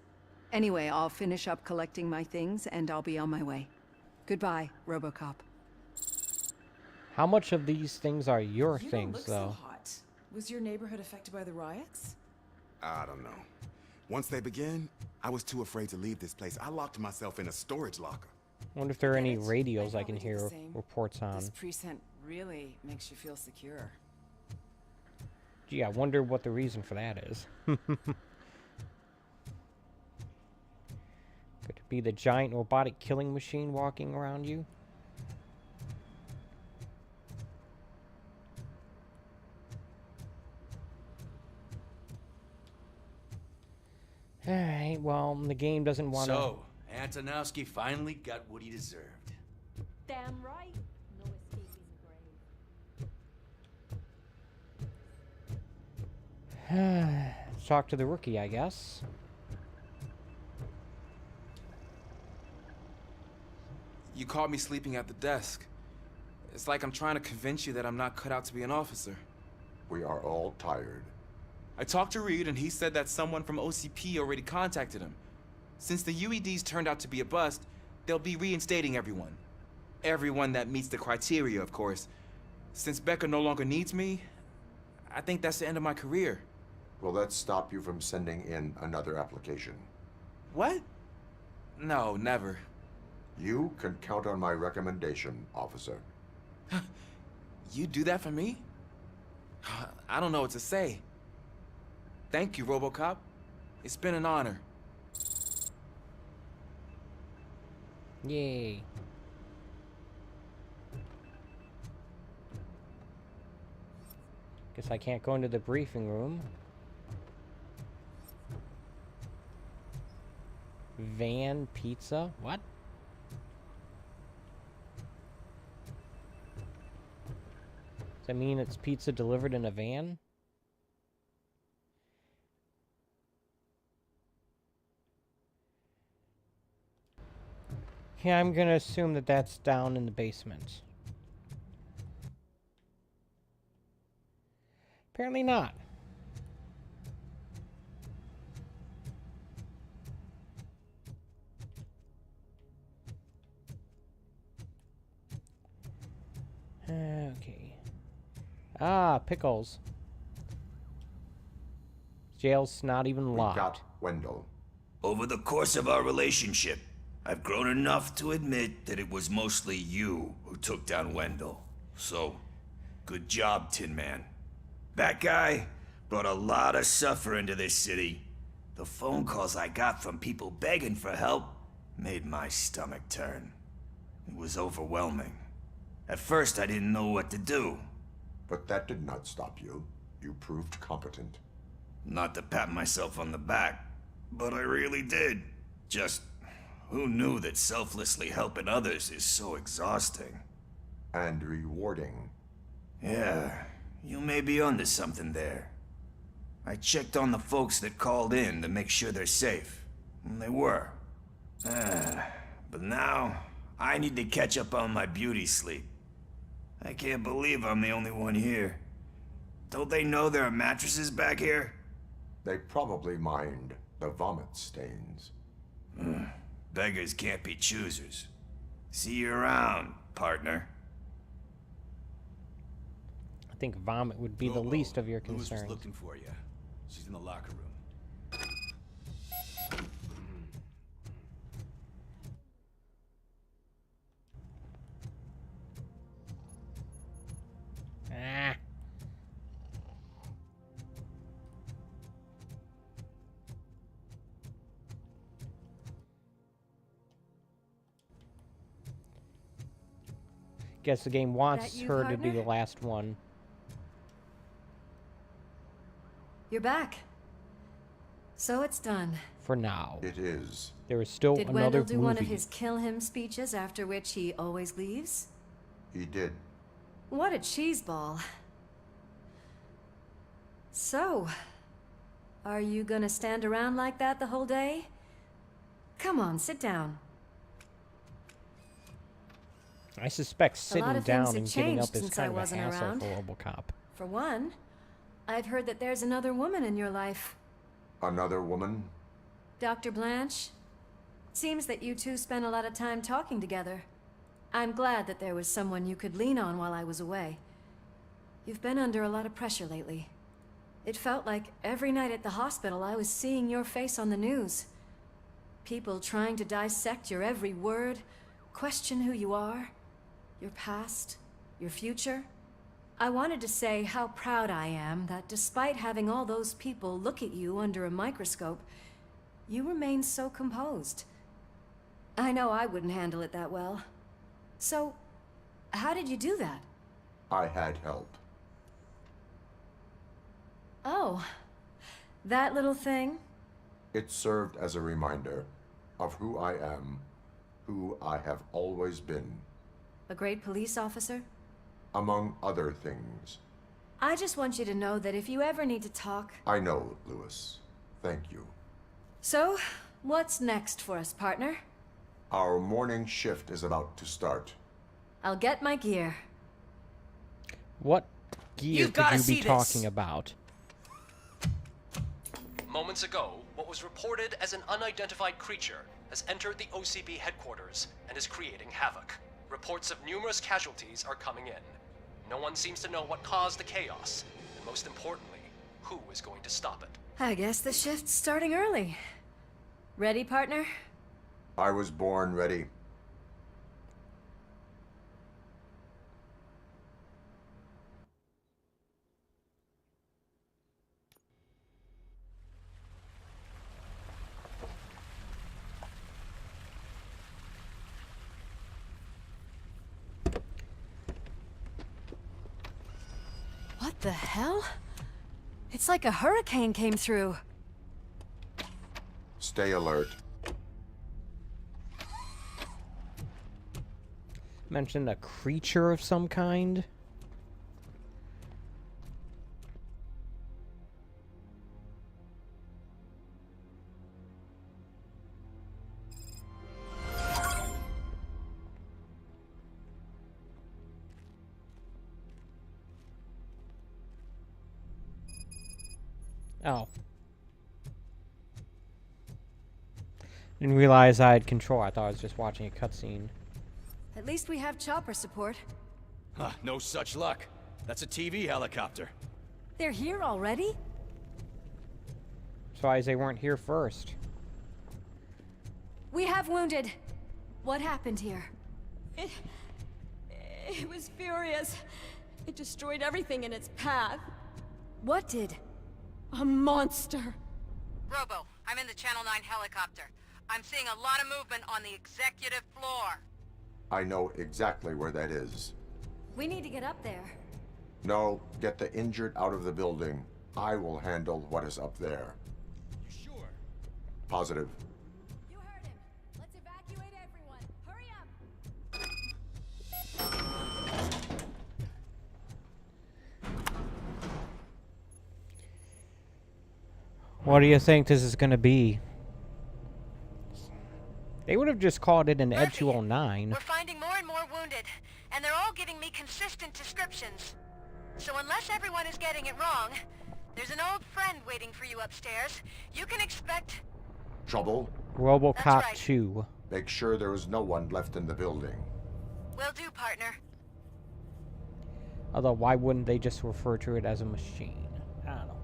Anyway, I'll finish up collecting my things and I'll be on my way. Goodbye, RoboCop. How much of these things are your You things, don't look though? so hot. Was your neighborhood affected by the riots? I don't know. Once they began, I was too afraid to leave this place. I locked myself in a storage locker. I wonder if there are any radios I can hear reports on. This precinct really makes you feel secure. Gee, I wonder what the reason for that is. Could it be the giant robotic killing machine walking around you? Alright, well, the game doesn't want to... So, Antonowski finally got what he deserved. Damn right. No escaping grave. Let's talk to the rookie, I guess. You caught me sleeping at the desk. It's like I'm trying to convince you that I'm not cut out to be an officer. We are all tired. I talked to Reed and he said that someone from O.C.P. already contacted him. Since the UEDs turned out to be a bust, they'll be reinstating everyone. Everyone that meets the criteria, of course. Since Becca no longer needs me, I think that's the end of my career. Will that stop you from sending in another application? What? No, never. You can count on my recommendation, officer. You do that for me? I don't know what to say. Thank you, RoboCop. It's been an honor. Yay. Guess I can't go into the briefing room. Van pizza? What? Does that mean it's pizza delivered in a van? Yeah, I'm gonna assume that that's down in the basement. Apparently not. Okay. Ah, pickles. Jail's not even locked. We got Wendel. Over the course of our relationship, I've grown enough to admit that it was mostly you who took down Wendel. So, good job, Tin Man. That guy brought a lot of suffering to this city. The phone calls I got from people begging for help made my stomach turn. It was overwhelming. At first, I didn't know what to do. But that did not stop you. You proved competent. Not to pat myself on the back, but I really did. Just, who knew that selflessly helping others is so exhausting? And rewarding. Yeah, you may be onto something there. I checked on the folks that called in to make sure they're safe. And they were. But now, I need to catch up on my beauty sleep. I can't believe I'm the only one here. Don't they know there are mattresses back here? They probably mind the vomit stains. Beggars can't be choosers. See you around, partner. I think vomit would be the least of your Lewis was concerns. looking for you. She's in the locker room. Ah. Guess the game wants That you, her to be partner? the last one. You're back. So it's done. For now. It is. There is still Did another Wendell do movie. one of his kill him speeches after which he always leaves? He did. What a cheeseball. So, are you gonna stand around like that the whole day? Come on, sit down. I suspect A lot sitting of down things and have getting changed up is since I kind of a wasn't hassle around. for RoboCop. For one, I've heard that there's another woman in your life. Another woman? Dr. Blanche? Seems that you two spent a lot of time talking together. I'm glad that there was someone you could lean on while I was away. You've been under a lot of pressure lately. It felt like every night at the hospital I was seeing your face on the news. People trying to dissect your every word, question who you are, your past, your future. I wanted to say how proud I am that despite having all those people look at you under a microscope, you remain so composed. I know I wouldn't handle it that well. So, how did you do that? I had help. Oh, that little thing? It served as a reminder of who I am, who I have always been, A great police officer? among other things. I just want you to know that if you ever need to talk... I know, Lewis. Thank you. So, what's next for us, partner? Our morning shift is about to start. I'll get my gear. What gear You've gotta could you see be this. talking about? Moments ago, what was reported as an unidentified creature has entered the O.C.P headquarters and is creating havoc. Reports of numerous casualties are coming in. No one seems to know what caused the chaos, and most importantly, who is going to stop it. I guess the shift's starting early. Ready, partner? I was born ready. What the hell? It's like a hurricane came through. Stay alert. Mentioned a creature of some kind? Oh. Didn't realize I had control. I thought I was just watching a cutscene. At least we have chopper support. Huh, no such luck. That's a TV helicopter. They're here already? Surprised they weren't here first. We have wounded. What happened here? It was furious. It destroyed everything in its path. What did? A monster. Robo, I'm in the Channel 9 helicopter. I'm seeing a lot of movement on the executive floor. I know exactly where that is. We need to get up there. No, get the injured out of the building. I will handle what is up there. You sure? Positive. You heard him. Let's evacuate everyone. Hurry up. What do you think this is gonna be? They would have just called it an Ed 209. We're finding more and more wounded, and they're all giving me consistent descriptions. So unless everyone is getting it wrong, there's an old friend waiting for you upstairs. You can expect... Trouble? RoboCop right. 2. Make sure there is no one left in the building. Will do, partner. Although, why wouldn't they just refer to it as a machine? I don't know.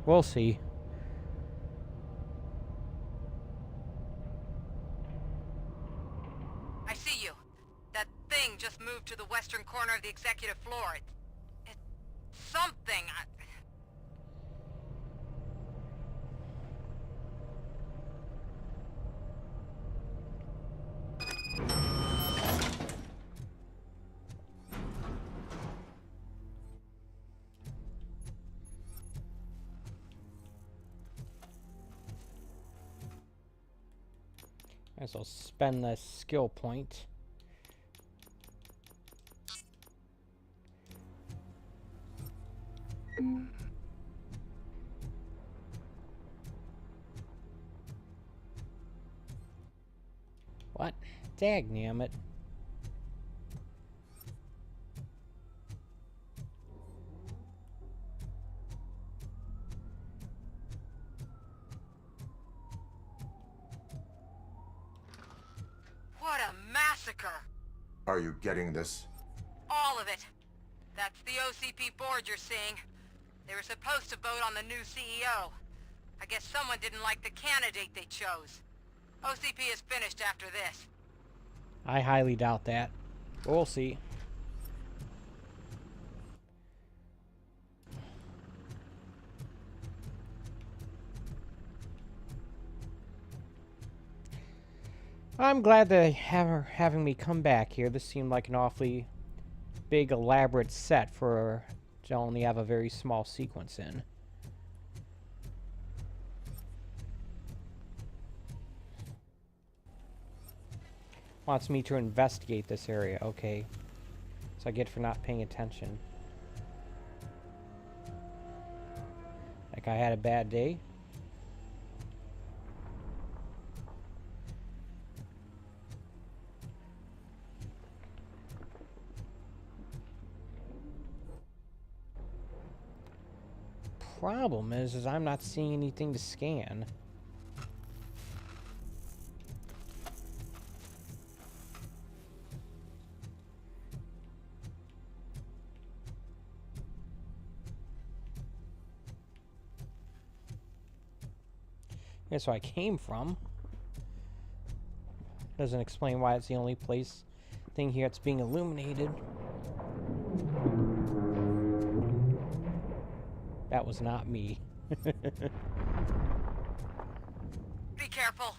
We'll see. I see you. That thing just moved to the western corner of the executive floor. It's something. Might as well spend the skill point. What? Dagnammit. What a massacre! Are you getting this? All of it. That's the O.C.P. board you're seeing. They were supposed to vote on the new CEO. I guess someone didn't like the candidate they chose. O.C.P. is finished after this. I highly doubt that. We'll see. I'm glad they are having me come back here. This seemed like an awfully big, elaborate set for to only have a very small sequence in. Wants me to investigate this area. Okay. So I get for not paying attention. Like I had a bad day. Problem is I'm not seeing anything to scan. That's where I came from. Doesn't explain why it's the only thing here that's being illuminated. That was not me. Be careful.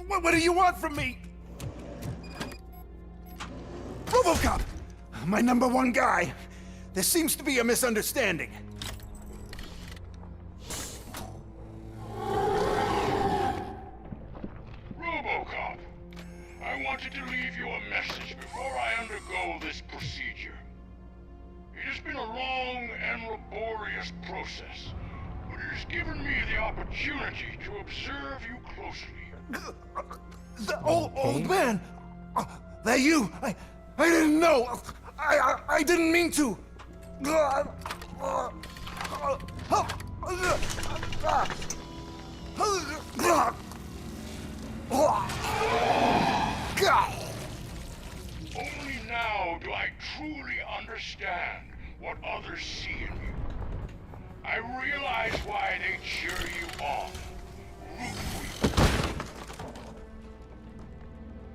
What do you want from me? RoboCop! My #1 guy. There seems to be a misunderstanding. RoboCop, I wanted to leave you a message before I undergo this procedure. It has been a long and laborious process, but it has given me the opportunity to observe you closely. The old man! That you? I didn't know! I didn't mean to! Only now do I truly understand what others see in you. I realize why they cheer you on, root for you.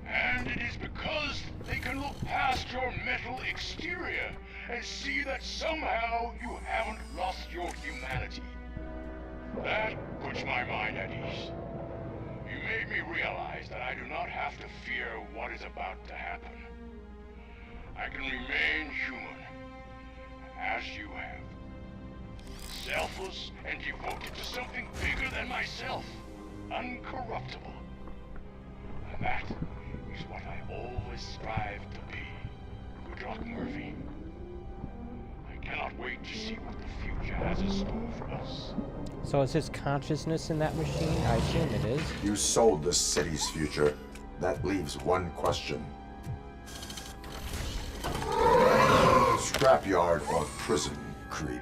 And it is because they can look past your metal exterior and see that somehow you haven't lost your humanity. That puts my mind at ease. You made me realize that I do not have to fear what is about to happen. I can remain human, as you have. Selfless and devoted to something bigger than myself. Uncorruptible. And that is what I always strive to be. Good luck, Murphy. I cannot wait to see what the future has in store for us. So is his consciousness in that machine? I assume it is. You sold the city's future. That leaves one question. scrapyard or prison, creep.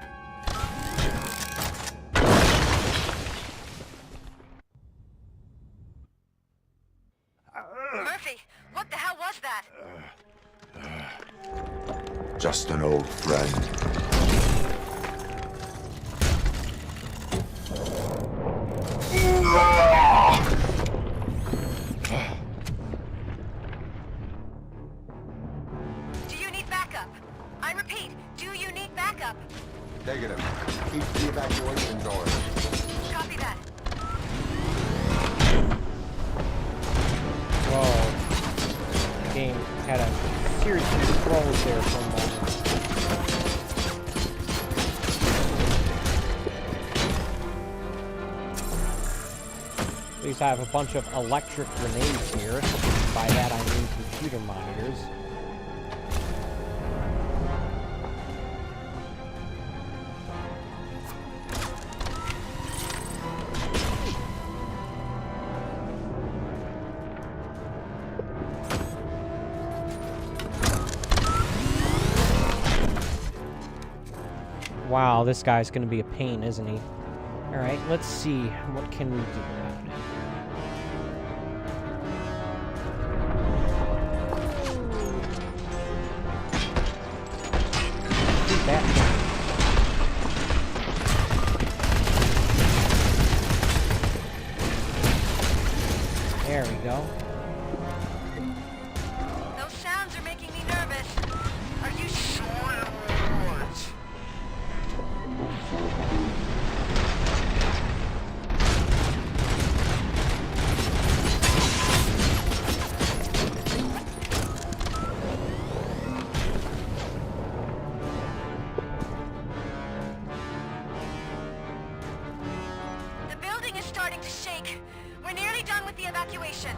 Murphy, what the hell was that? Just an old friend. Do you need backup? I repeat, do you need backup? Negative. Keep the evacuation going. Copy that. Whoa. The game had a series of controls there for a moment. At least I have a bunch of electric grenades here. By that I mean computer monitors. Wow, this guy's gonna be a pain, isn't he? Alright, let's see. What can we do about it? Shoot that thing. There we go. Those sounds are making me nervous. Are you sure it was? The building is starting to shake. We're nearly done with the evacuation.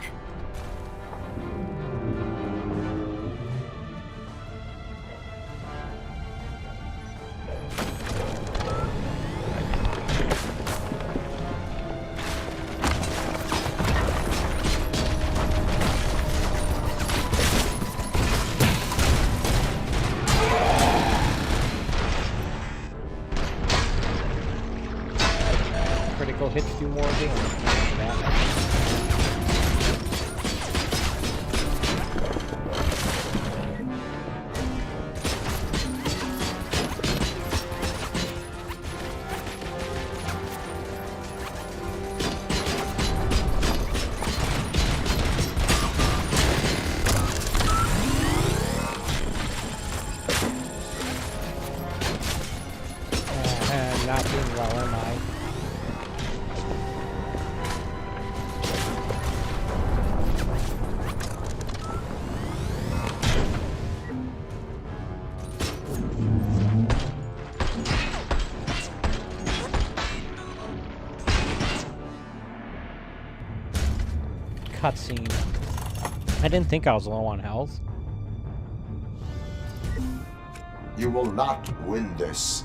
Critical hits do more damage. Not doing well, am I? Cutscene. I didn't think I was low on health. You will not win this.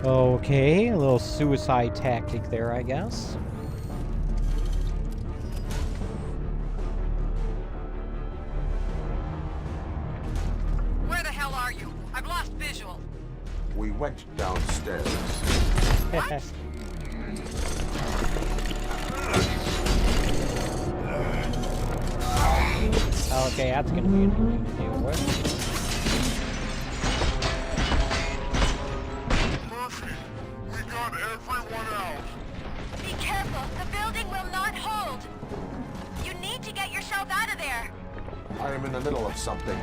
Okay, a little suicide tactic there, I guess. Where the hell are you? I've lost visual. We went downstairs. Okay, that's gonna be annoying to deal with. Be careful. The building will not hold. You need to get yourself out of there. I am in the middle of something.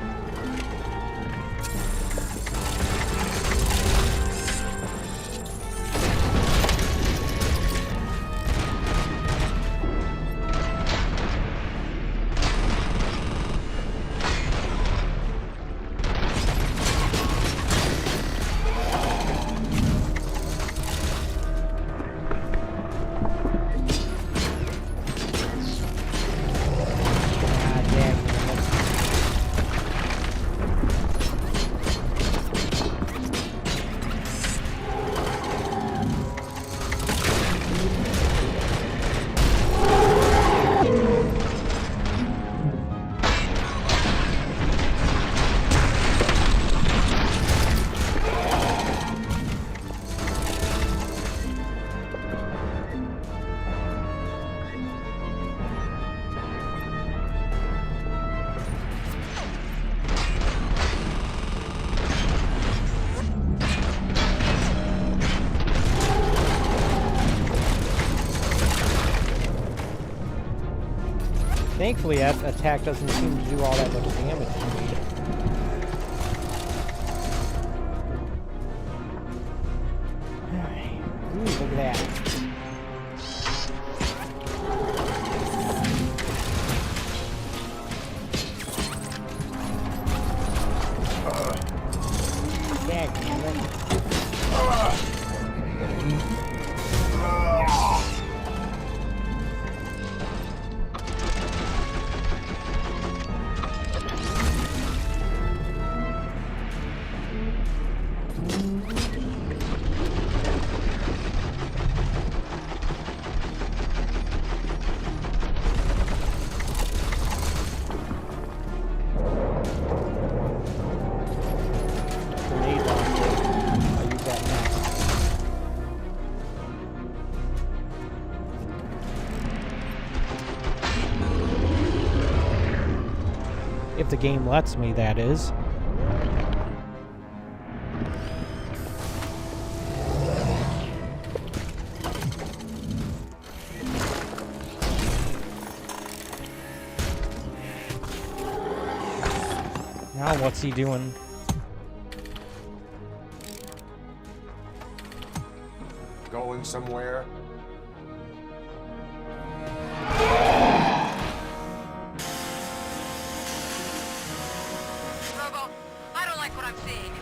Thankfully, that attack doesn't seem to do all that much damage to me. Alright. Ooh, look at that. If the game lets me, that is. Now what's he doing? Going somewhere? Robo, I don't like what I'm seeing.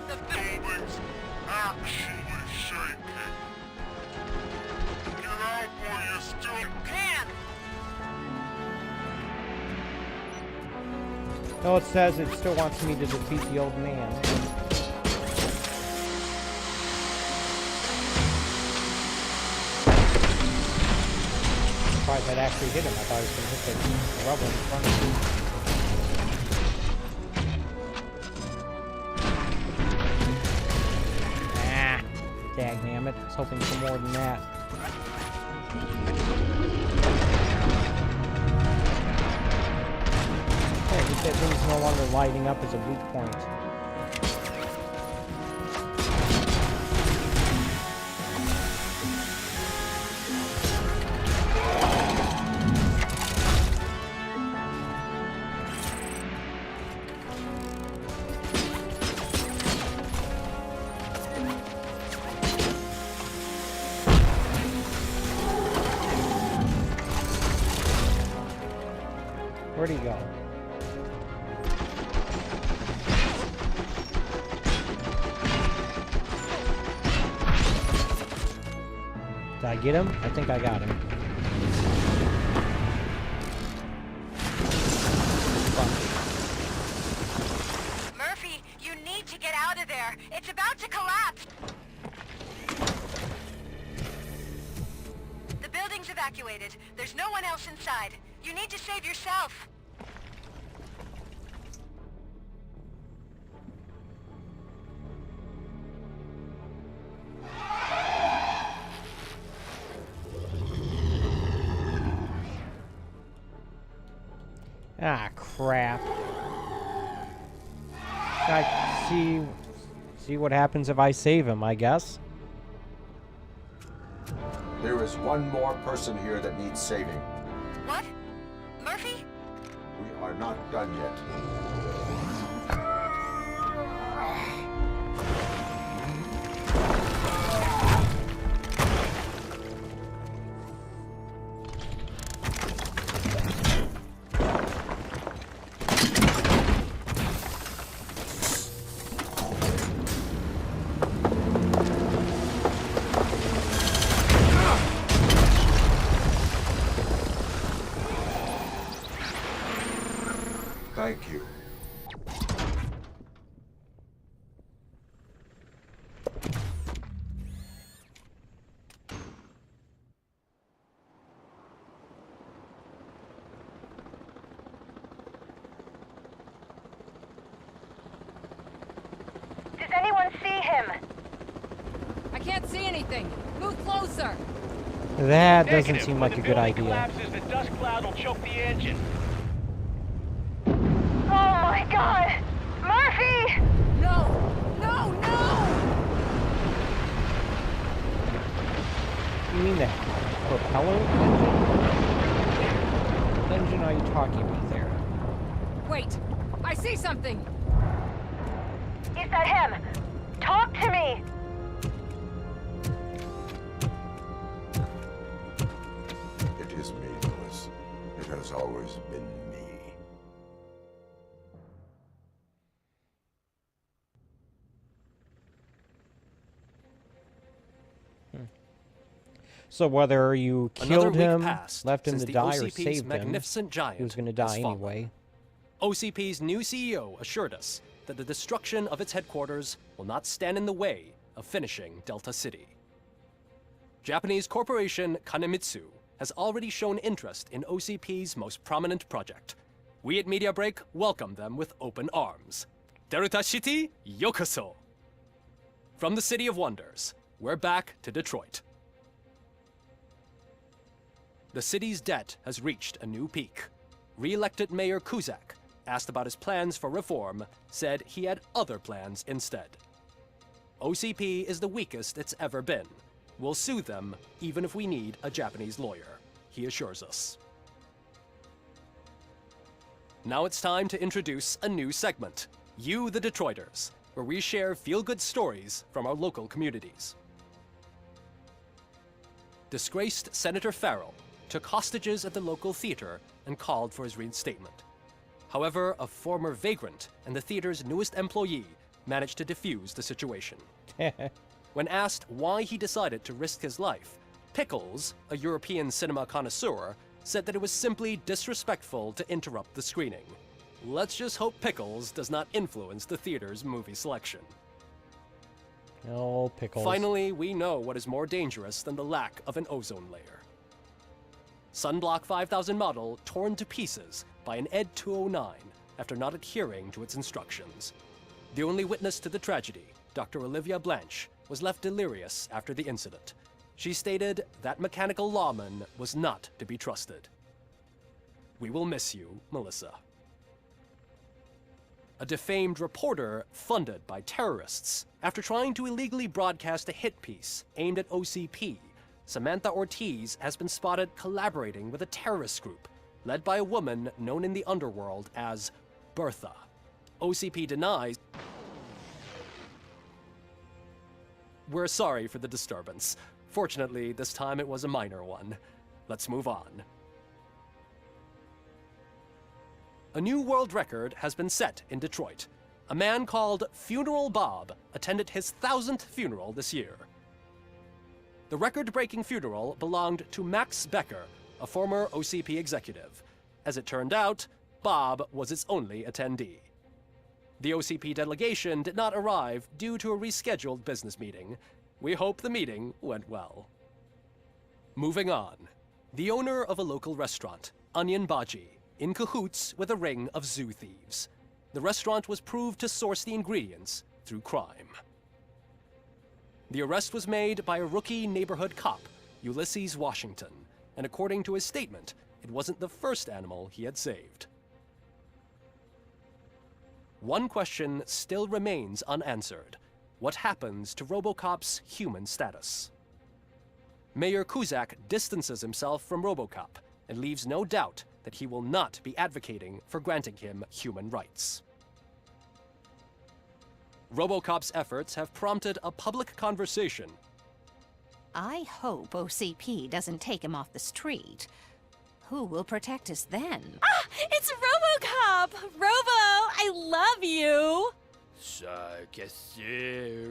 The building's actually shaking. Get out while you still can! No, it says it still wants me to defeat the old man. Surprised I'd actually hit him. I thought he was going to hit the rubble in front of me. Ah, dagnammit. I was hoping for more than that. Yeah, at least that thing's no longer lighting up as a weak point. Where'd he go? Did I get him? I think I got him. Murphy, you need to get out of there. It's about to collapse. The building's evacuated. There's no one else inside. You need to save yourself. Ah, crap. I see what happens if I save him, I guess. There is one more person here that needs saving. What? Murphy? We are not done yet. Thank you. Does anyone see him? I can't see anything. Move closer. That doesn't seem like a good idea. Collapses, the dust cloud will choke the engine. Oh my God! Murphy! No! No! No! You mean the propeller engine? What engine are you talking about there? Wait! I see something! Is that him? Talk to me! It is me, Lewis. It has always been me. So whether you Another killed week him, passed left him since to the die, or OCP's saved him, magnificent giant he was going to has die fallen. anyway. OCP's new CEO assured us that the destruction of its headquarters will not stand in the way of finishing Delta City. Japanese corporation Kanemitsu has already shown interest in OCP's most prominent project. We at Media Break welcome them with open arms. Delta City, yokoso! From the City of Wonders, we're back to Detroit. The city's debt has reached a new peak. Re-elected Mayor Kuzak, asked about his plans for reform, said he had other plans instead. OCP is the weakest it's ever been. We'll sue them even if we need a Japanese lawyer, he assures us. Now it's time to introduce a new segment, You the Detroiters, where we share feel-good stories from our local communities. Disgraced Senator Farrell took hostages at the local theater and called for his reinstatement. However, a former vagrant and the theater's newest employee managed to defuse the situation. When asked why he decided to risk his life, Pickles, a European cinema connoisseur, said that it was simply disrespectful to interrupt the screening. Let's just hope Pickles does not influence the theater's movie selection. Oh, Pickles. Finally, we know what is more dangerous than the lack of an ozone layer. Sunblock 5000 model torn to pieces by an ED 209 after not adhering to its instructions. The only witness to the tragedy, Dr. Olivia Blanche, was left delirious after the incident. She stated that mechanical lawman was not to be trusted. We will miss you, Melissa. A defamed reporter funded by terrorists after trying to illegally broadcast a hit piece aimed at OCP. Samantha Ortiz has been spotted collaborating with a terrorist group led by a woman known in the underworld as Bertha. OCP denies. We're sorry for the disturbance. Fortunately, this time it was a minor one. Let's move on. A new world record has been set in Detroit. A man called Funeral Bob attended his 1000th funeral this year. The record-breaking funeral belonged to Max Becker, a former OCP executive. As it turned out, Bob was its only attendee. The OCP delegation did not arrive due to a rescheduled business meeting. We hope the meeting went well. Moving on. The owner of a local restaurant, Onion Baji, in cahoots with a ring of zoo thieves. The restaurant was proved to source the ingredients through crime. The arrest was made by a rookie neighborhood cop, Ulysses Washington, and according to his statement, it wasn't the first animal he had saved. One question still remains unanswered. What happens to RoboCop's human status? Mayor Kuzak distances himself from RoboCop and leaves no doubt that he will not be advocating for granting him human rights. RoboCop's efforts have prompted a public conversation. I hope O.C.P. doesn't take him off the street. Who will protect us then? Ah! It's RoboCop! Robo, I love you!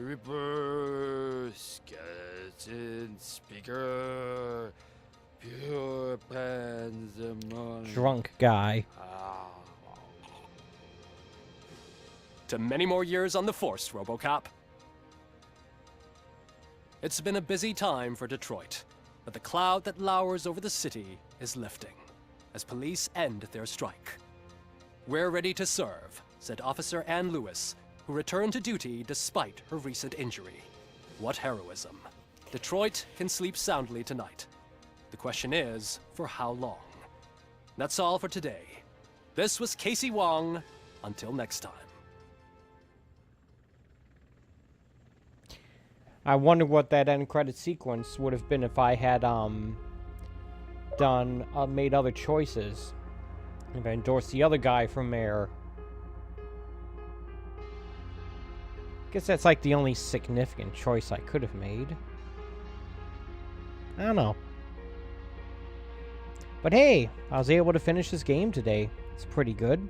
Reaper, skeleton speaker, pure pandemonium. Drunk guy. To many more years on the force, RoboCop. It's been a busy time for Detroit, but the cloud that lowers over the city is lifting as police end their strike. We're ready to serve, said Officer Ann Lewis, who returned to duty despite her recent injury. What heroism. Detroit can sleep soundly tonight. The question is, for how long? That's all for today. This was Casey Wong. Until next time. I wonder what that end credit sequence would have been if I had made other choices. If I endorse the other guy for mayor. Guess that's like the only significant choice I could have made. I don't know. But hey, I was able to finish this game today. It's pretty good.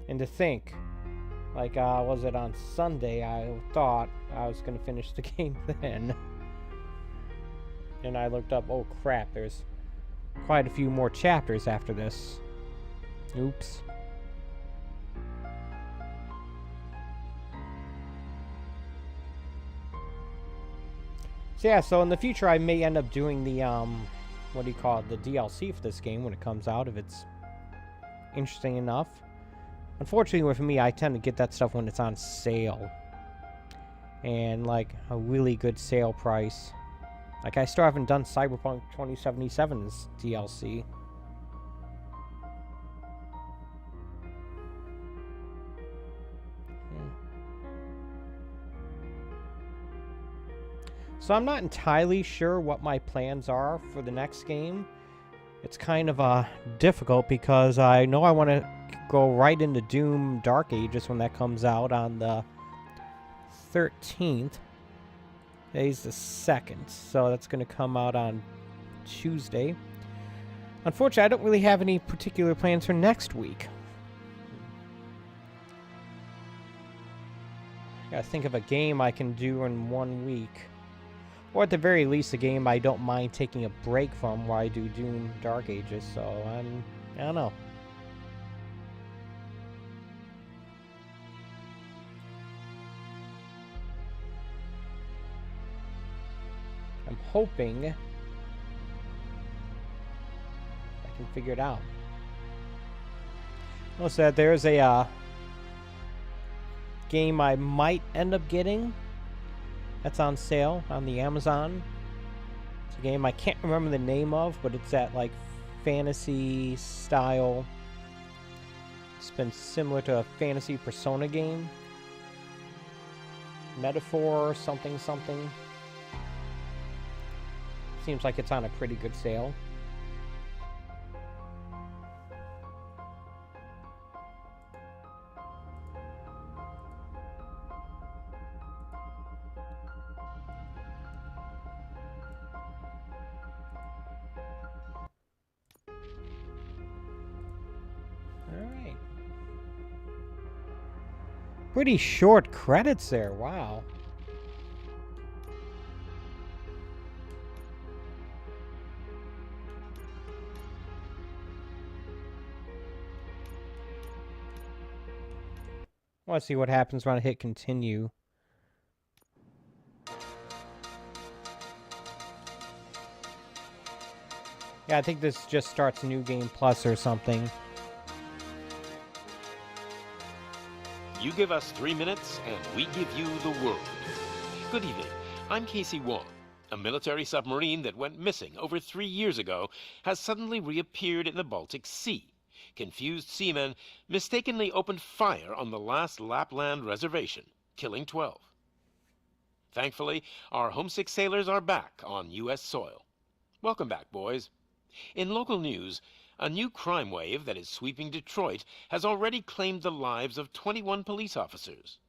And to think, like, was it on Sunday, I thought I was going to finish the game then. And I looked up, oh crap, there's quite a few more chapters after this. Oops. So yeah, so in the future I may end up doing the, what do you call it, the DLC for this game when it comes out, if it's interesting enough. Unfortunately with me, I tend to get that stuff when it's on sale. And, like, a really good sale price. Like, I still haven't done Cyberpunk 2077's DLC. So I'm not entirely sure what my plans are for the next game. It's kind of difficult because I know I want to go right into Doom Dark Ages when that comes out on the 13th. Today's the 2nd, so that's going to come out on Tuesday. Unfortunately, I don't really have any particular plans for next week. I gotta think of a game I can do in 1 week. Or at the very least, a game I don't mind taking a break from while I do Doom Dark Ages, so I don't know. I'm hoping I can figure it out. Also, that there's a game I might end up getting that's on sale on the Amazon. It's a game I can't remember the name of, but it's that, like, fantasy style. It's been similar to a fantasy Persona game. Metaphor something something. Seems like it's on a pretty good sale. Alright. Pretty short credits there, wow. I want to see what happens when I hit continue. Yeah, I think this just starts New Game Plus or something. You give us 3 minutes, and we give you the world. Good evening. I'm Casey Wong. A military submarine that went missing over 3 years ago has suddenly reappeared in the Baltic Sea. Confused seamen mistakenly opened fire on the last Lapland reservation, killing 12. Thankfully, our homesick sailors are back on U.S. soil. Welcome back, boys. In local news, a new crime wave that is sweeping Detroit has already claimed the lives of 21 police officers.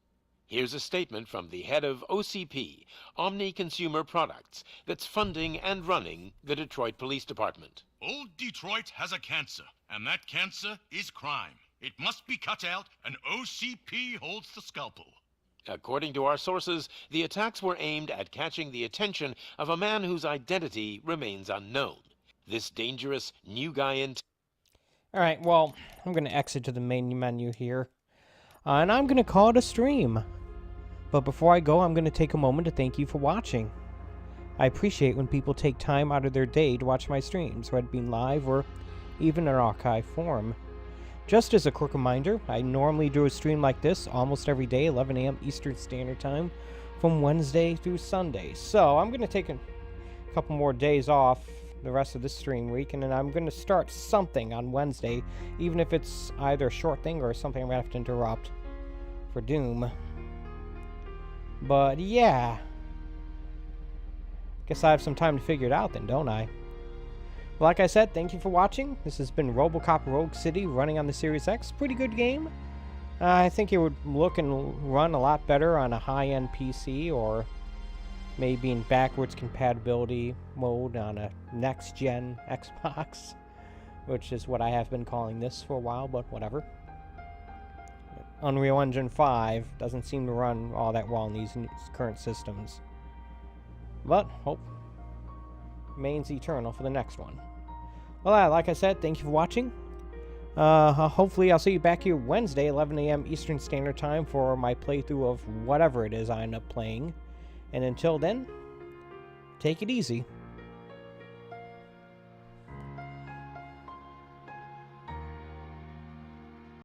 Here's a statement from the head of O.C.P, Omni Consumer Products, that's funding and running the Detroit Police Department. Old Detroit has a cancer, and that cancer is crime. It must be cut out, and O.C.P holds the scalpel. According to our sources, the attacks were aimed at catching the attention of a man whose identity remains unknown. This dangerous new guy in... Alright, well, I'm going to exit to the main menu here. And I'm going to call it a stream. But before I go, I'm going to take a moment to thank you for watching. I appreciate when people take time out of their day to watch my streams, whether it be live or even in archive form. Just as a quick reminder, I normally do a stream like this almost every day, 11 a.m. Eastern Standard Time, from Wednesday through Sunday. So I'm going to take a couple more days off the rest of this stream week, and then I'm going to start something on Wednesday, even if it's either a short thing or something I'm going to have to interrupt for Doom. But yeah, guess I have some time to figure it out then, don't I? But like I said, thank you for watching. This has been RoboCop Rogue City running on the Series X. Pretty good game. I think it would look and run a lot better on a high-end PC, or maybe in backwards compatibility mode on a next-gen Xbox, which is what I have been calling this for a while, but whatever. Unreal Engine 5 doesn't seem to run all that well in these current systems. But hope remains eternal for the next one. Well, like I said, thank you for watching. Hopefully I'll see you back here Wednesday, 11 a.m. Eastern Standard Time for my playthrough of whatever it is I end up playing. And until then, take it easy.